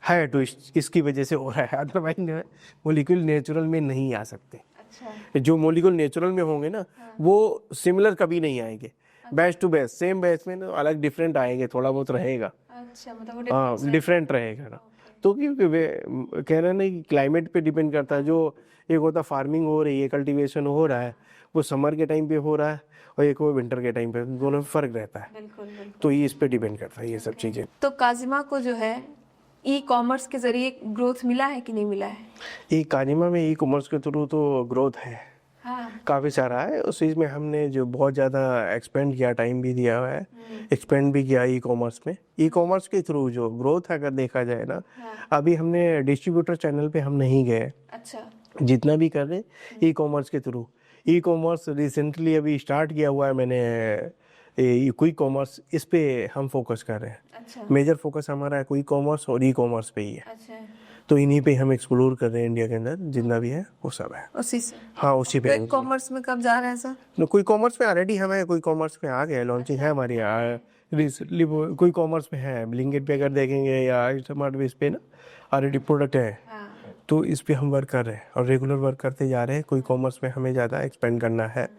Speaker 2: है ट्विस्ट इसकी वजह से हो रहा है, अदरवाइज मॉलिक्यूल नेचुरल में नहीं आ सकते। जो मॉलिक्यूल नेचुरल में होंगे ना वो सिमिलर कभी नहीं आएंगे, batch to batch same batch में ना अलग डिफरेंट आएंगे, थोड़ा बहुत रहेगा,
Speaker 1: मतलब
Speaker 2: हाँ डिफरेंट रहेगा ना। तो क्योंकि कह रहे हैं ना कि क्लाइमेट पे डिपेंड करता है, जो एक होता फार्मिंग हो रही है, कल्टीवेशन हो रहा है, वो समर के टाइम पे हो रहा है और एक वो विंटर के टाइम पे, दोनों में फर्क रहता है।
Speaker 1: बिल्कुल।
Speaker 2: तो ये इस पे डिपेंड करता है ये सब चीजें।
Speaker 1: तो काजिमा को जो है ई कॉमर्स के जरिए ग्रोथ मिला है कि नहीं मिला है?
Speaker 2: ये काजिमा में ई कॉमर्स के थ्रू तो ग्रोथ है,
Speaker 1: हाँ।
Speaker 2: काफ़ी सारा है। उस चीज़ में हमने जो बहुत ज़्यादा एक्सपेंड किया, टाइम भी दिया हुआ है, एक्सपेंड भी किया ई कॉमर्स में। ई कॉमर्स के थ्रू जो ग्रोथ है अगर देखा जाए ना, अभी हमने डिस्ट्रीब्यूटर चैनल पे हम नहीं गए,
Speaker 1: अच्छा।
Speaker 2: जितना भी कर रहे ई कॉमर्स के थ्रू। ई कॉमर्स रिसेंटली अभी स्टार्ट किया हुआ है मैंने, क्विक कॉमर्स, इस पे हम फोकस कर रहे हैं।
Speaker 1: अच्छा।
Speaker 2: मेजर फोकस हमारा है क्विक कॉमर्स और ई कॉमर्स पे ही है।
Speaker 1: अच्छा।
Speaker 2: तो इन्हीं पे हम एक्सप्लोर कर रहे हैं, इंडिया के अंदर जितना भी है वो सब है
Speaker 1: उसी से।
Speaker 2: हाँ उसी पे।
Speaker 1: क्विक कॉमर्स में कब जा रहे हैं सर?
Speaker 2: क्विक कॉमर्स में ऑलरेडी हमें क्विक कॉमर्स में आ गए, लॉन्चिंग है हमारी रिसेंटली क्विक कॉमर्स में है। ब्लिंकिट पे अगर देखेंगे या स्मार्ट बेस पे ना ऑलरेडी प्रोडक्ट है, तो इस पे हम वर्क कर रहे हैं और रेगुलर वर्क करते जा रहे हैं। क्विक कॉमर्स में हमें ज़्यादा एक्सपेंड करना है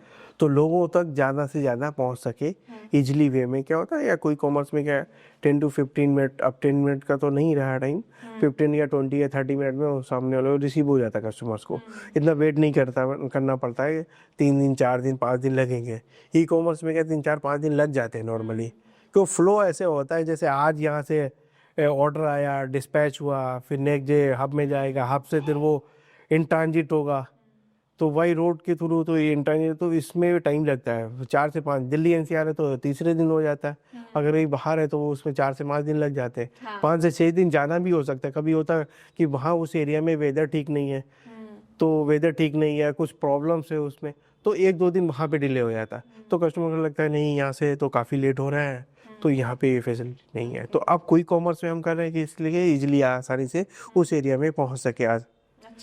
Speaker 2: तो लोगों तक ज़्यादा से ज़्यादा पहुंच सके इजीली वे में। क्या होता है या क्विक कॉमर्स में क्या 10 to 15 मिनट, अब 10 मिनट का तो नहीं रहा टाइम, 15 या 20 या 30 मिनट में वो सामने वाले रिसीव हो जाता है कस्टमर्स को, इतना वेट नहीं करना पड़ता है। 3 दिन 4 दिन 5 दिन लगेंगे, ई कॉमर्स में क्या 3 4 5 दिन लग जाते हैं नॉर्मली। क्यों फ्लो ऐसे होता है जैसे आज यहाँ से ऑर्डर आया, डिस्पैच हुआ, फिर नेक्स्ट डे हब में जाएगा, हब से फिर वो इन ट्रांजिट होगा, तो वही रोड के थ्रू तो ये इंटरनेट, तो इसमें टाइम लगता है 4 से 5। दिल्ली NCR है तो तीसरे दिन हो जाता है, अगर कहीं बाहर है तो उसमें 4 से 5 दिन लग जाते हैं। 5 से 6 दिन ज़्यादा भी हो सकता है। कभी होता है कि वहाँ उस एरिया में वेदर ठीक नहीं है, तो वेदर ठीक नहीं है, कुछ प्रॉब्लम्स है उसमें, तो 1-2 दिन वहाँ पे डिले हो जाता है। तो कस्टमर को लगता है नहीं यहाँ से तो काफ़ी लेट हो रहा है, तो यहाँ पे ये फैसिलिटी नहीं है। तो अब क्विक कॉमर्स में हम कर रहे हैं कि इसलिए ईजिली आसानी से उस एरिया में पहुँच सके। आज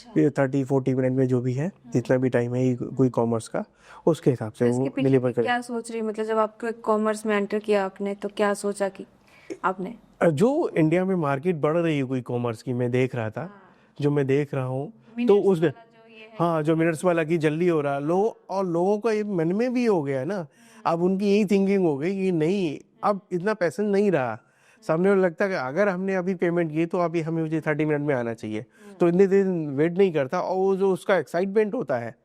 Speaker 2: 30-40 मिनट में जो भी है, जितना भी टाइम है क्विक कॉमर्स का, उसके हिसाब से वो डिलीवर कर।
Speaker 1: क्या सोच रही, मतलब जब आप क्विक कॉमर्स में एंटर किया आपने, तो क्या सोचा कि आपने?
Speaker 2: जो इंडिया में मार्केट बढ़ रही है क्विक कॉमर्स की, मैं देख रहा था, जो मैं देख रहा हूँ, तो उस हाँ जो मिनट्स वाला की जल्दी हो रहा और लोगों का ये मन में भी हो गया ना, अब उनकी यही थिंकिंग हो गई कि नहीं अब इतना पैसा नहीं रहा। सामने वाला लगता है कि अगर हमने अभी पेमेंट की तो अभी हमें मुझे 30 मिनट में आना चाहिए, तो इतने दिन वेट नहीं करता। और वो जो उसका एक्साइटमेंट होता है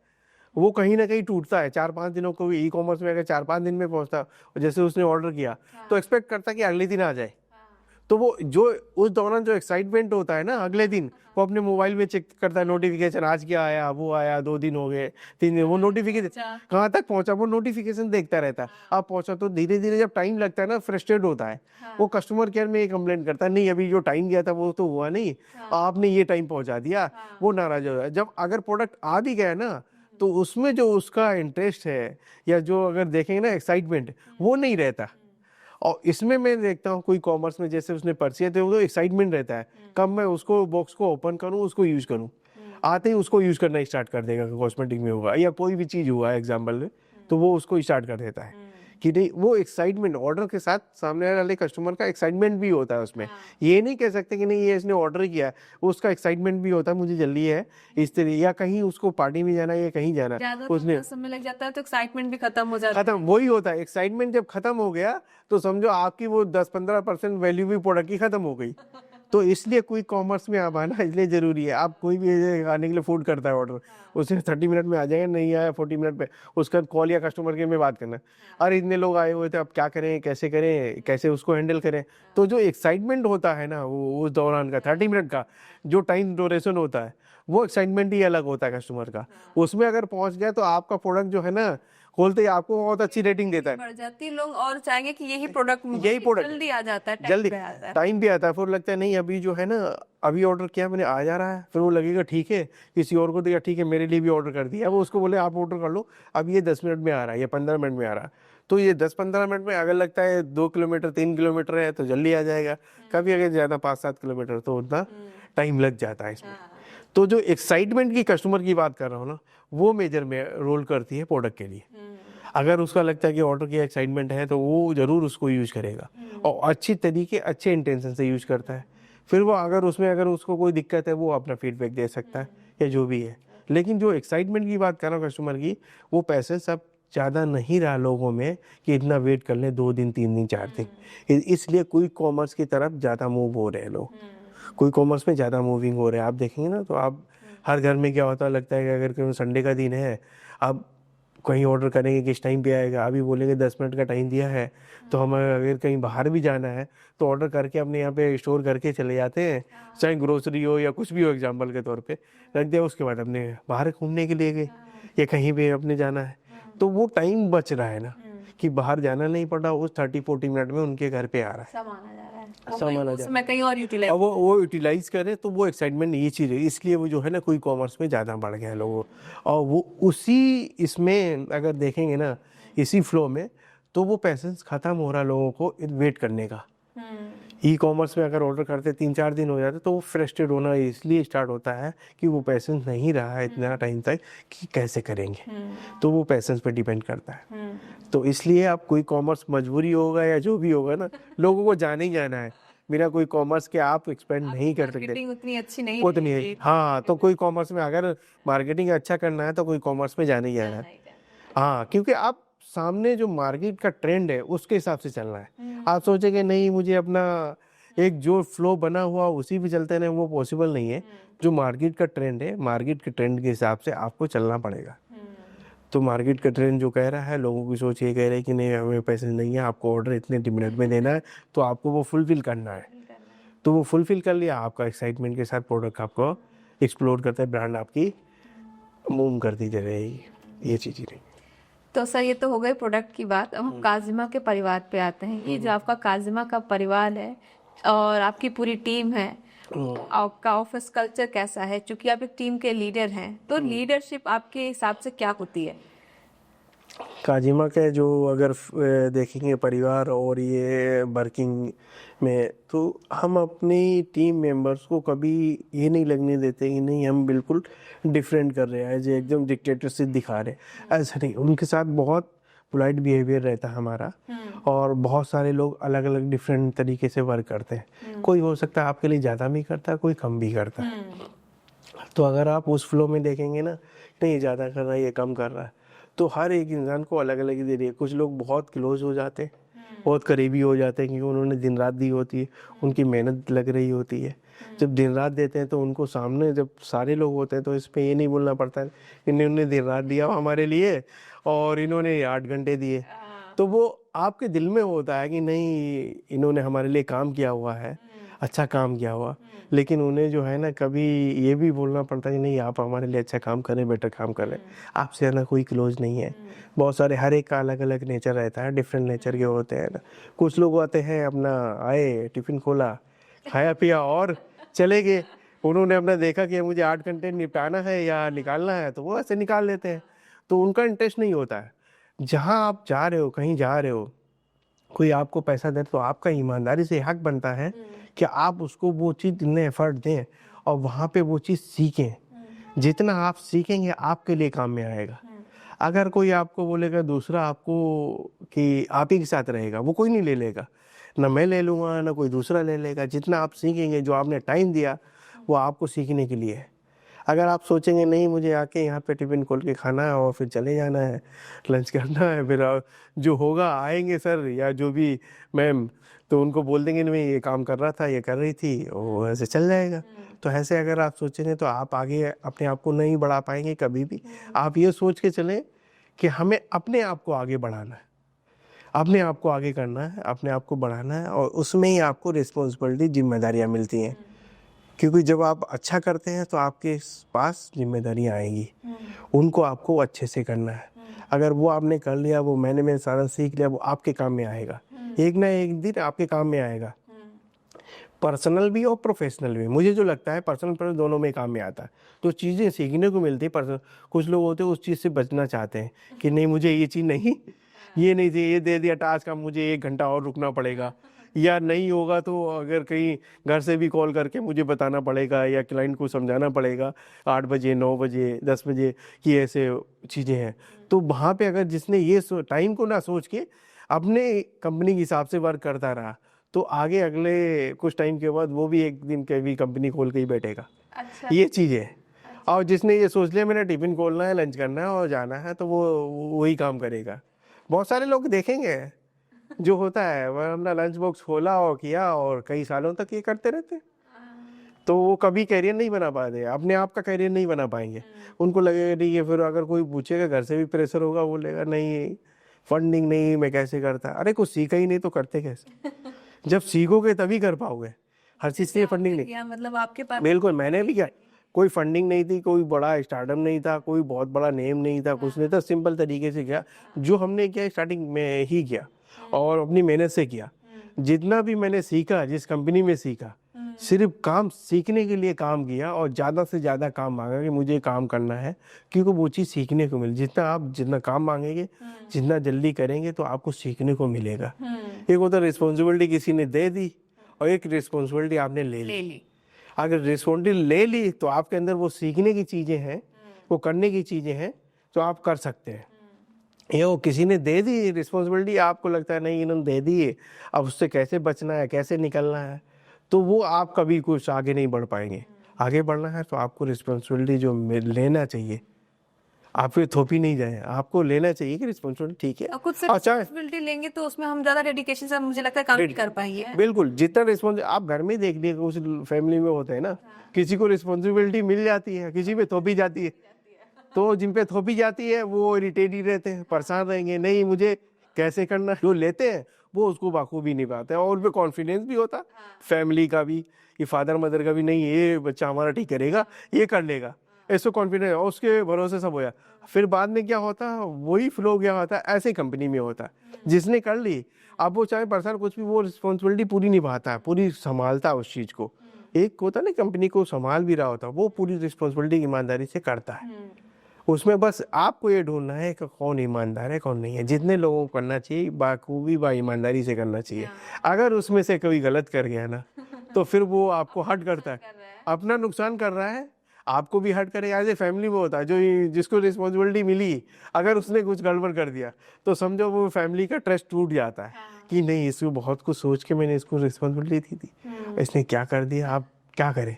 Speaker 2: वो कहीं ना कहीं टूटता है। 4-5 दिनों को ई कॉमर्स में अगर 4-5 दिन में पहुंचता, और जैसे उसने ऑर्डर किया तो एक्सपेक्ट करता कि अगले दिन आ जाए, तो वो जो उस दौरान जो एक्साइटमेंट होता है ना अगले दिन, वो अपने मोबाइल में चेक करता है नोटिफिकेशन, आज क्या आया, वो आया, 2 दिन हो गए, 3 दिन, वो नोटिफिकेशन कहाँ तक पहुंचा, वो नोटिफिकेशन देखता रहता है। अब पहुंचा तो धीरे धीरे जब टाइम लगता है ना, फ्रस्ट्रेट होता है, वो कस्टमर केयर में कंप्लेंट करता है, नहीं अभी जो टाइम गया था वो तो हुआ नहीं, आपने ये टाइम पहुंचा दिया, वो नाराज हो जाए। जब अगर प्रोडक्ट आ भी गया ना, तो उसमें जो उसका इंटरेस्ट है या जो अगर देखेंगे ना एक्साइटमेंट, वो नहीं रहता। और इसमें मैं देखता हूँ कोई कॉमर्स में जैसे उसने परचेज है, वो तो एक्साइटमेंट रहता है, कब मैं उसको बॉक्स को ओपन करूँ, उसको यूज करूँ। आते ही उसको यूज़ करना स्टार्ट कर देगा। कॉस्मेटिक में हुआ या कोई भी चीज़ हुआ एग्जाम्पल में, तो वो उसको स्टार्ट कर देता है कि नहीं, वो एक्साइटमेंट ऑर्डर के साथ सामने वाले कस्टमर का एक्साइटमेंट भी होता है उसमें। ये नहीं कह सकते कि नहीं ये इसने ऑर्डर किया है, उसका एक्साइटमेंट भी होता है, मुझे जल्दी है इस तरह, या कहीं उसको पार्टी में जाना है या कहीं जाना है,
Speaker 1: ज्यादा
Speaker 2: उसने
Speaker 1: समय लग जाता है तो एक्साइटमेंट भी खत्म हो जाता है।
Speaker 2: खत्म, वही होता है। एक्साइटमेंट जब खत्म हो गया तो समझो आपकी वो 10-15% वैल्यू भी प्रोडक्ट की खत्म हो गई। तो इसलिए क्विक कॉमर्स में आप आना इसलिए ज़रूरी है। आप कोई भी खाने के लिए फूड करता है ऑर्डर, उससे 30 मिनट में आ जाएगा, नहीं आया 40 मिनट पे, उसका कॉल या कस्टमर केयर में बात करना, अरे इतने लोग आए हुए थे, अब क्या करें, कैसे उसको हैंडल करें। तो जो एक्साइटमेंट होता है ना, वो उस दौरान का 30 मिनट का जो टाइम ड्यूरेशन होता है, वो एक्साइटमेंट ही अलग होता है कस्टमर का। उसमें अगर पहुंच गया तो आपका प्रोडक्ट जो है ना, खोलते ही आपको बहुत अच्छी रेटिंग देता है।
Speaker 1: बढ़ जाती है, लोग और चाहेंगे कि यही प्रोडक्ट जल्दी आ जाता है,
Speaker 2: जल्दी
Speaker 1: टाइम पे आता है।
Speaker 2: टाइम भी आता है, फिर लगता है नहीं अभी जो है ना, अभी ऑर्डर किया मैंने, आ जा रहा है, फिर वो लगेगा ठीक है, किसी और को देगा ठीक है, मेरे लिए भी ऑर्डर कर दिया। अब उसको बोले आप ऑर्डर कर लो, अब ये 10 मिनट में आ रहा है या 15 मिनट में आ रहा है, तो ये 10-15 मिनट में अगर लगता है 2 किलोमीटर 3 किलोमीटर है तो जल्दी आ जाएगा। कभी अगर ज़्यादा 5-7 किलोमीटर तो उतना टाइम लग जाता है इसमें। तो जो एक्साइटमेंट की कस्टमर की बात कर रहा हूँ ना, वो मेजर में रोल करती है प्रोडक्ट के लिए। अगर उसका लगता है कि ऑर्डर की एक्साइटमेंट है तो वो ज़रूर उसको यूज करेगा और अच्छी तरीके अच्छे इंटेंशन से यूज करता है। फिर वो अगर उसको कोई दिक्कत है वो अपना फीडबैक दे सकता है या जो भी है। लेकिन जो एक्साइटमेंट की बात कर रहा हूँ कस्टमर की, वो पैसे सब ज़्यादा नहीं रहा लोगों में कि इतना वेट कर लें 2 दिन 3 दिन 4 दिन। इसलिए क्विक कॉमर्स की तरफ ज़्यादा मूव हो रहे हैं लोग, क्विक कॉमर्स में ज़्यादा मूविंग हो रहे हैं। आप देखेंगे ना तो आप हर घर में क्या होता है, लगता है कि अगर कोई संडे का दिन है, आप कहीं ऑर्डर करेंगे किस टाइम पे आएगा, अभी बोलेंगे 10 मिनट का टाइम दिया है, तो हमें अगर कहीं बाहर भी जाना है तो ऑर्डर करके अपने यहाँ पे स्टोर करके चले जाते हैं, चाहे ग्रोसरी हो या कुछ भी हो, एग्जाम्पल के तौर पे रख दिया, उसके बाद अपने बाहर घूमने के लिए गए या कहीं पे अपने जाना है, तो वो टाइम बच रहा है ना कि बाहर जाना नहीं पड़ा, उस 30-40 मिनट में उनके घर पे आ रहा है,
Speaker 1: सामान आ जा रहा है,
Speaker 2: सामान आ जा
Speaker 1: उसमें कहीं और यूटिलाइज,
Speaker 2: अब वो यूटिलाइज करे तो वो एक्साइटमेंट ये चीज़ है। इसलिए वो जो है ना क्विक कॉमर्स में ज़्यादा बढ़ गया है लोगों, और वो उसी इसमें अगर देखेंगे ना, इसी फ्लो में, तो वो पैसेंस ख़त्म हो रहा है लोगों को वेट करने का। ई कॉमर्स में अगर ऑर्डर करते 3-4 दिन हो जाते तो वो फ्रस्ट्रेट होना इसलिए स्टार्ट होता है कि वो पैसेंस नहीं रहा है इतना टाइम तक कि कैसे करेंगे, तो वो पैसेंस पे डिपेंड करता है। तो इसलिए आप कोई कॉमर्स मजबूरी होगा या जो भी होगा ना, लोगों को जाना ही जाना है, बिना कोई कॉमर्स के आप एक्सपेंड नहीं कर सकते,
Speaker 1: मार्केटिंग उतनी अच्छी नहीं
Speaker 2: उतनी है। हाँ, तो कोई कॉमर्स में अगर मार्केटिंग अच्छा करना है तो कोई कॉमर्स में जाना ही जाना है। हाँ, क्योंकि आप सामने जो मार्केट का ट्रेंड है उसके हिसाब से चलना है। आप सोचेंगे नहीं मुझे अपना एक जो फ्लो बना हुआ उसी पे चलते हैं, वो पॉसिबल नहीं है। जो मार्केट का ट्रेंड है, मार्केट के ट्रेंड के हिसाब से आपको चलना पड़ेगा। तो मार्केट का ट्रेंड जो कह रहा है, लोगों की सोच ये कह रही है कि नहीं हमें पैसे नहीं है, आपको ऑर्डर इतने मिनट में देना है, तो आपको वो फुलफिल करना है। तो वो फुलफिल कर लिया, आपका एक्साइटमेंट के साथ प्रोडक्ट आपको एक्सप्लोर करता है, ब्रांड आपकी मूव करती जा रही, ये चीज़ें नहीं।
Speaker 1: तो सर ये तो हो गई प्रोडक्ट की बात। अब हम काजिमा के परिवार पे आते हैं। ये जो आपका काजिमा का परिवार है और आपकी पूरी टीम है, आपका ऑफिस कल्चर कैसा है? क्योंकि आप एक टीम के लीडर हैं, तो लीडरशिप आपके हिसाब से क्या होती है?
Speaker 2: काजिमा के जो अगर देखेंगे परिवार और ये वर्किंग में, तो हम अपनी टीम मेंबर्स को कभी ये नहीं लगने देते कि नहीं हम बिल्कुल डिफरेंट कर रहे हैं, जो एकदम डिक्टेटरशिप दिखा रहे हैं, ऐसा नहीं। उनके साथ बहुत पोलाइट बिहेवियर रहता है हमारा, और बहुत सारे लोग अलग अलग डिफरेंट तरीके से वर्क करते हैं। कोई हो सकता है आपके लिए ज़्यादा भी करता है, कोई कम भी करता है। तो अगर आप उस फ्लो में देखेंगे ना, नहीं ज़्यादा कर रहा है, ये कम कर रहा है, तो हर एक इंसान को अलग अलग ही दे रही है। कुछ लोग बहुत क्लोज हो जाते हैं, बहुत करीबी हो जाते हैं, क्योंकि उन्होंने दिन रात दी होती है, उनकी मेहनत लग रही होती है। जब दिन रात देते हैं तो उनको सामने जब सारे लोग होते हैं तो इस पे ये नहीं बोलना पड़ता है कि इन्होंने दिन रात दिया हमारे लिए और इन्होंने 8 घंटे दिए। तो वो आपके दिल में होता है कि नहीं इन्होंने हमारे लिए काम किया हुआ है, अच्छा काम किया हुआ, लेकिन उन्हें जो है ना कभी ये भी बोलना पड़ता है कि नहीं आप हमारे लिए अच्छा काम करें, बेटर काम करें, आपसे ज़्यादा कोई क्लोज नहीं है। बहुत सारे हर एक का अलग अलग नेचर रहता है, डिफरेंट नेचर के होते हैं ना। कुछ लोग आते हैं अपना आए, टिफ़िन खोला, खाया पिया और चले गए। उन्होंने अपना देखा कि मुझे 8 घंटे निपटाना है या निकालना है, तो वो ऐसे निकाल लेते हैं। तो उनका इंटरेस्ट नहीं होता है। जहाँ आप जा रहे हो, कहीं जा रहे हो, कोई आपको पैसा दे तो आपका ईमानदारी से हक बनता है कि आप उसको वो चीज़ इतने एफर्ट दें और वहाँ पे वो चीज़ सीखें। जितना आप सीखेंगे आपके लिए काम में आएगा। अगर कोई आपको बोलेगा दूसरा आपको कि आप ही के साथ रहेगा, वो कोई नहीं ले लेगा, ना मैं ले लूँगा ना कोई दूसरा ले लेगा। जितना आप सीखेंगे, जो आपने टाइम दिया वो आपको सीखने के लिए है। अगर आप सोचेंगे नहीं मुझे आके यहाँ पे टिफ़िन खोल के खाना है और फिर चले जाना है, लंच करना है, फिर जो होगा आएंगे सर या जो भी मैम, तो उनको बोल देंगे नहीं ये काम कर रहा था, ये कर रही थी, वो ऐसे चल जाएगा। तो ऐसे अगर आप सोचेंगे तो आप आगे अपने आप को नहीं बढ़ा पाएंगे कभी भी। आप ये सोच के चलें कि हमें अपने आप को आगे बढ़ाना है, अपने आप को आगे करना है, अपने आप को बढ़ाना है, और उसमें ही आपको रिस्पॉन्सिबिलिटी, जिम्मेदारियाँ मिलती हैं। क्योंकि जब आप अच्छा करते हैं तो आपके पास जिम्मेदारियाँ आएंगी, उनको आपको अच्छे से करना है। अगर वो आपने कर लिया, वो मैंने सारा सीख लिया, वो आपके काम में आएगा, एक ना एक दिन आपके काम में आएगा, पर्सनल भी और प्रोफेशनल भी। मुझे जो लगता है पर्सनल पर दोनों में काम में आता है, तो चीज़ें सीखने को मिलती है। पर्सनल कुछ लोग होते हैं उस चीज़ से बचना चाहते हैं कि नहीं मुझे ये चीज़ नहीं, ये नहीं चाहिए, ये दे दिया टास्क, का मुझे 1 घंटा और रुकना पड़ेगा, या नहीं होगा तो अगर कहीं घर से भी कॉल करके मुझे बताना पड़ेगा या क्लाइंट को समझाना पड़ेगा 8 बजे 9 बजे 10 बजे कि ऐसे चीज़ें हैं। तो वहाँ पे अगर जिसने ये टाइम को ना सोच के अपने कंपनी के हिसाब से वर्क करता रहा, तो आगे अगले कुछ टाइम के बाद वो भी एक दिन कभी कंपनी खोल के ही बैठेगा।
Speaker 1: अच्छा।
Speaker 2: ये चीज़ है। और जिसने ये सोच लिया मैंने टिफ़िन खोलना है, लंच करना है और जाना है, तो वो वही काम करेगा। बहुत सारे लोग देखेंगे जो होता है, वह अपना लंच बॉक्स खोला और किया और कई सालों तक ये करते रहते हैं। तो वो कभी करियर नहीं बना पाते, अपने आप का करियर नहीं बना पाएंगे। उनको लगेगा ठीक है, फिर अगर कोई पूछेगा घर से भी प्रेशर होगा, बोलेगा नहीं फंडिंग नहीं, मैं कैसे करता। अरे कुछ सीखा ही नहीं तो करते कैसे? जब सीखोगे तभी कर पाओगे। हर चीज़ के लिए फंडिंग नहीं।
Speaker 1: या मतलब आपके पास
Speaker 2: बिल्कुल, मैंने भी किया। कोई फंडिंग नहीं थी, कोई बड़ा स्टार्टअप नहीं था, कोई बहुत बड़ा नेम नहीं था, कुछ नहीं था, सिंपल तरीके से किया। जो हमने किया स्टार्टिंग में ही किया और अपनी मेहनत से किया। जितना भी मैंने सीखा, जिस कंपनी में सीखा, सिर्फ काम सीखने के लिए काम किया और ज़्यादा से ज़्यादा काम मांगा कि मुझे काम करना है, क्योंकि वो चीज़ सीखने को मिली। जितना काम मांगेंगे, जितना जल्दी करेंगे तो आपको सीखने को मिलेगा। एक होता रिस्पॉन्सिबिलिटी किसी ने दे दी और एक रिस्पॉन्सिबिलिटी आपने ले ली। अगर रिस्पॉन्सिबिलिटी ले ली तो आपके अंदर वो सीखने की चीज़ें हैं, वो करने की चीज़ें हैं, तो आप कर सकते हैं। ये वो किसी ने दे दी रिस्पॉन्सिबिलिटी, आपको लगता है नहीं इन्होंने दे दी है, अब उससे कैसे बचना है, कैसे निकलना है, तो वो आप कभी कुछ आगे नहीं बढ़ पाएंगे। आगे बढ़ना है तो आपको रिस्पॉन्सिबिलिटी जो लेना चाहिए, आप फिर थोपी नहीं जाए, आपको लेना चाहिए कि रिस्पॉन्सिबिलिटी ठीक है।
Speaker 1: और खुद से
Speaker 2: अच्छा,
Speaker 1: रिस्पॉन्सिबिलिटी लेंगे तो उसमें हम ज्यादा डेडिकेशन से मुझे लगता है काम नहीं कर पाएंगे।
Speaker 2: बिल्कुल, जितना रिस्पॉन्सिबिलिटी आप घर में देख लीजिए, उस फैमिली में होता है ना, किसी को रिस्पॉन्सिबिलिटी मिल जाती है, किसी पे थोपी जाती है। तो जिन पे थोपी जाती है वो इरिटेट ही रहते हैं, परेशान रहेंगे, नहीं मुझे कैसे करना है। जो लेते हैं वो उसको बखूबी निभाते हैं और उन पे कॉन्फिडेंस भी होता है, फैमिली का भी, कि फादर मदर का भी, नहीं ये बच्चा हमारा ठीक करेगा, ये कर लेगा, ऐसे कॉन्फिडेंस और उसके भरोसे सब होया। फिर बाद में क्या होता है, वही फ्लो क्या होता है, ऐसे कंपनी में होता है। जिसने कर ली, अब वो चाहे परेशान कुछ भी, वो रिस्पॉन्सिबिलिटी पूरी निभाता है, पूरी संभालता है उस चीज़ को। एक होता है ना कंपनी को संभाल भी रहा होता है, वो पूरी रिस्पॉन्सिबिलिटी ईमानदारी से करता है। उसमें बस आपको ये ढूंढना है कि कौन ईमानदार है कौन नहीं है। जितने लोगों को करना चाहिए बाखूबी ईमानदारी से करना चाहिए। अगर उसमें से कोई गलत कर गया ना, तो फिर वो आपको हर्ट करता है, अपना नुकसान कर रहा है, आपको भी हर्ट करेगा। एज ए फैमिली में होता है, जो जिसको रिस्पॉन्सिबिलिटी मिली, अगर उसने कुछ गड़बड़ कर दिया तो समझो वो फैमिली का ट्रस्ट टूट जाता है कि नहीं इसको बहुत कुछ सोच के मैंने इसको रिस्पॉन्सिबिलिटी दी थी, इसने क्या कर दिया, आप क्या करें।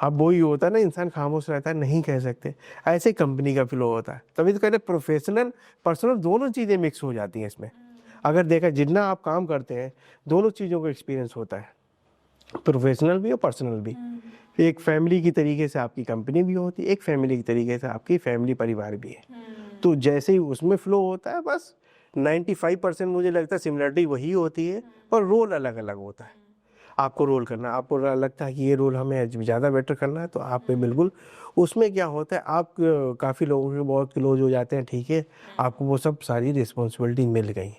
Speaker 2: अब वही होता है ना, इंसान खामोश रहता है, नहीं कह सकते। ऐसे कंपनी का फ्लो होता है। तभी तो कहते हैं प्रोफेशनल पर्सनल दोनों चीज़ें मिक्स हो जाती हैं इसमें। अगर देखा जितना आप काम करते हैं, दोनों चीज़ों का एक्सपीरियंस होता है, प्रोफेशनल भी और पर्सनल भी। एक फैमिली की तरीके से आपकी कंपनी भी होती है, एक फैमिली की तरीके से आपकी फैमिली परिवार भी है। तो जैसे ही उसमें फ्लो होता है, बस 95% मुझे लगता है सिमिलरिटी वही होती है, पर रोल अलग अलग होता है। आपको रोल करना, आपको लगता है कि ये रोल हमें ज़्यादा बेटर करना है, तो आप पे बिल्कुल। उसमें क्या होता है, आप काफ़ी लोगों के बहुत क्लोज हो जाते हैं, ठीक है, आपको वो सब सारी रिस्पॉन्सिबिलिटी मिल गई,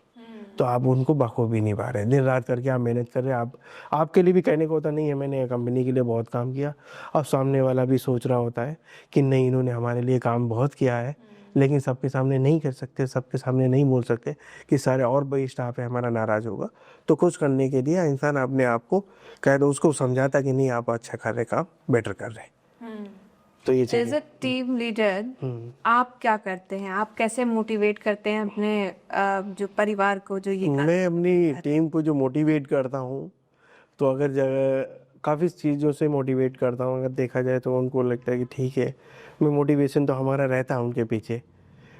Speaker 2: तो आप उनको बखूबी निभा रहे हैं, दिन रात करके आप मेहनत कर रहे हैं। आप आपके लिए भी कहने को होता नहीं है मैंने कंपनी के लिए बहुत काम किया, अब सामने वाला भी सोच रहा होता है कि नहीं इन्होंने हमारे लिए काम बहुत किया है, लेकिन सबके सामने नहीं कर सकते, सबके सामने नहीं बोल सकते कि सारे और बड़ी स्टाफ है हमारा नाराज़ होगा। तो कुछ करने के लिए इंसान अपने आप को कह दो, उसको समझाता कि नहीं आप अच्छा कर रहे, काम बेटर कर रहे हैं। तो ये
Speaker 1: एज
Speaker 2: चीज़ें।
Speaker 1: अ टीम लीडर आप क्या करते हैं? आप कैसे मोटिवेट करते हैं अपने जो परिवार को जो ये
Speaker 2: मैं अपनी टीम को जो मोटिवेट करता हूँ, तो अगर काफ़ी चीज़ों से मोटिवेट करता हूँ। अगर देखा जाए तो उनको लगता है कि ठीक है, मैं मोटिवेशन तो हमारा रहता है उनके पीछे।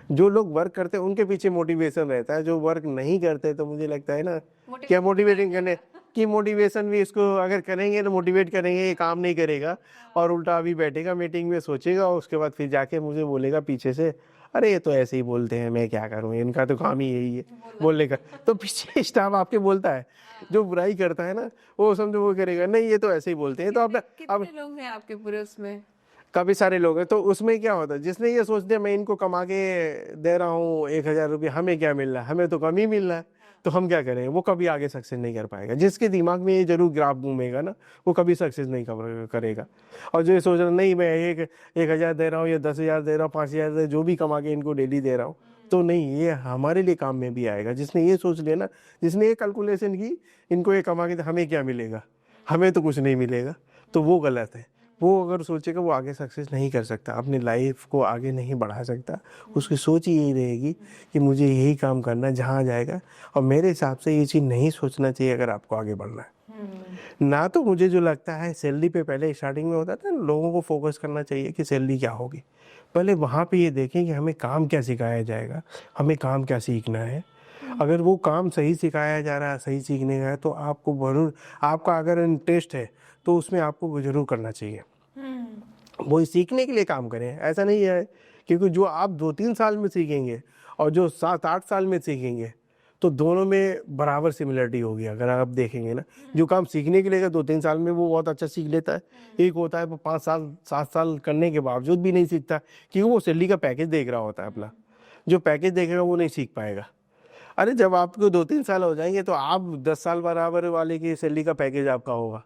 Speaker 2: जो लोग वर्क करते हैं उनके पीछे मोटिवेशन रहता है, जो वर्क नहीं करते तो मुझे लगता है ना, क्या मोटिवेटिंग करने कि मोटिवेशन भी इसको अगर करेंगे तो मोटिवेट करेंगे, ये काम नहीं करेगा और उल्टा अभी बैठेगा मीटिंग में सोचेगा और उसके बाद फिर जाके मुझे बोलेगा पीछे से, अरे ये तो ऐसे ही बोलते हैं, मैं क्या करूँ, इनका तो काम ही यही है बोलने का। तो पीछे स्टाफ आपके बोलता है, जो बुराई करता है ना, वो समझो वो करेगा नहीं ये तो ऐसे ही बोलते हैं। तो अब
Speaker 1: कितने लोग हैं आपके पूरे उसमें?
Speaker 2: काफ़ी सारे लोग हैं। तो उसमें क्या होता है, जिसने ये सोच दिया मैं इनको कमा के दे रहा हूँ 1,000 रुपये, हमें क्या मिल रहा है, हमें तो कम ही मिल रहा है, तो हम क्या करें, वो कभी आगे सक्सेस नहीं कर पाएगा। जिसके दिमाग में ये जरूर ग्राफ घूमेगा ना, वो कभी सक्सेस नहीं करेगा। और जो ये सोच रहा नहीं मैं 1,000 दे रहा हूँ या 10,000 दे रहा हूँ, 5,000 दे, जो भी कमा के इनको डेली दे रहा हूँ, तो नहीं, ये हमारे लिए काम में भी आएगा। जिसने ये सोच लिया ना, जिसने ये कैलकुलेशन की इनको ये कमा के हमें क्या मिलेगा, हमें तो कुछ नहीं मिलेगा, तो वो गलत है। वो अगर सोचेगा वो आगे सक्सेस नहीं कर सकता, अपनी लाइफ को आगे नहीं बढ़ा सकता। उसकी सोच ही यही रहेगी कि मुझे यही काम करना है जहाँ जाएगा। और मेरे हिसाब से ये चीज़ नहीं सोचना चाहिए अगर आपको आगे बढ़ना है। ना तो मुझे जो लगता है सैलरी पे पहले स्टार्टिंग में होता था, लोगों को फोकस करना चाहिए कि सैलरी क्या होगी। पहले वहाँ पे ये देखें कि हमें काम क्या सिखाया जाएगा, हमें काम क्या सीखना है। अगर वो काम सही सिखाया जा रहा है, सही सीखने का है, तो आपको जरूर, आपका अगर इंटरेस्ट है तो उसमें आपको जरूर करना चाहिए। वो सीखने के लिए काम करें, ऐसा नहीं है, क्योंकि जो आप 2-3 साल में सीखेंगे और जो 7-8 साल में सीखेंगे, तो दोनों में बराबर सिमिलरिटी होगी। अगर आप देखेंगे ना, जो काम सीखने के लिए 2-3 साल में वो बहुत अच्छा सीख लेता है, एक होता है वो 5 साल 7 साल करने के बावजूद भी नहीं सीखता, क्योंकि वो सैलरी का पैकेज देख रहा होता है अपना। जो पैकेज देखेगा वो नहीं सीख पाएगा। अरे जब आपको 2-3 साल हो जाएंगे तो आप 10 साल बराबर वाले की सैलरी का पैकेज आपका होगा।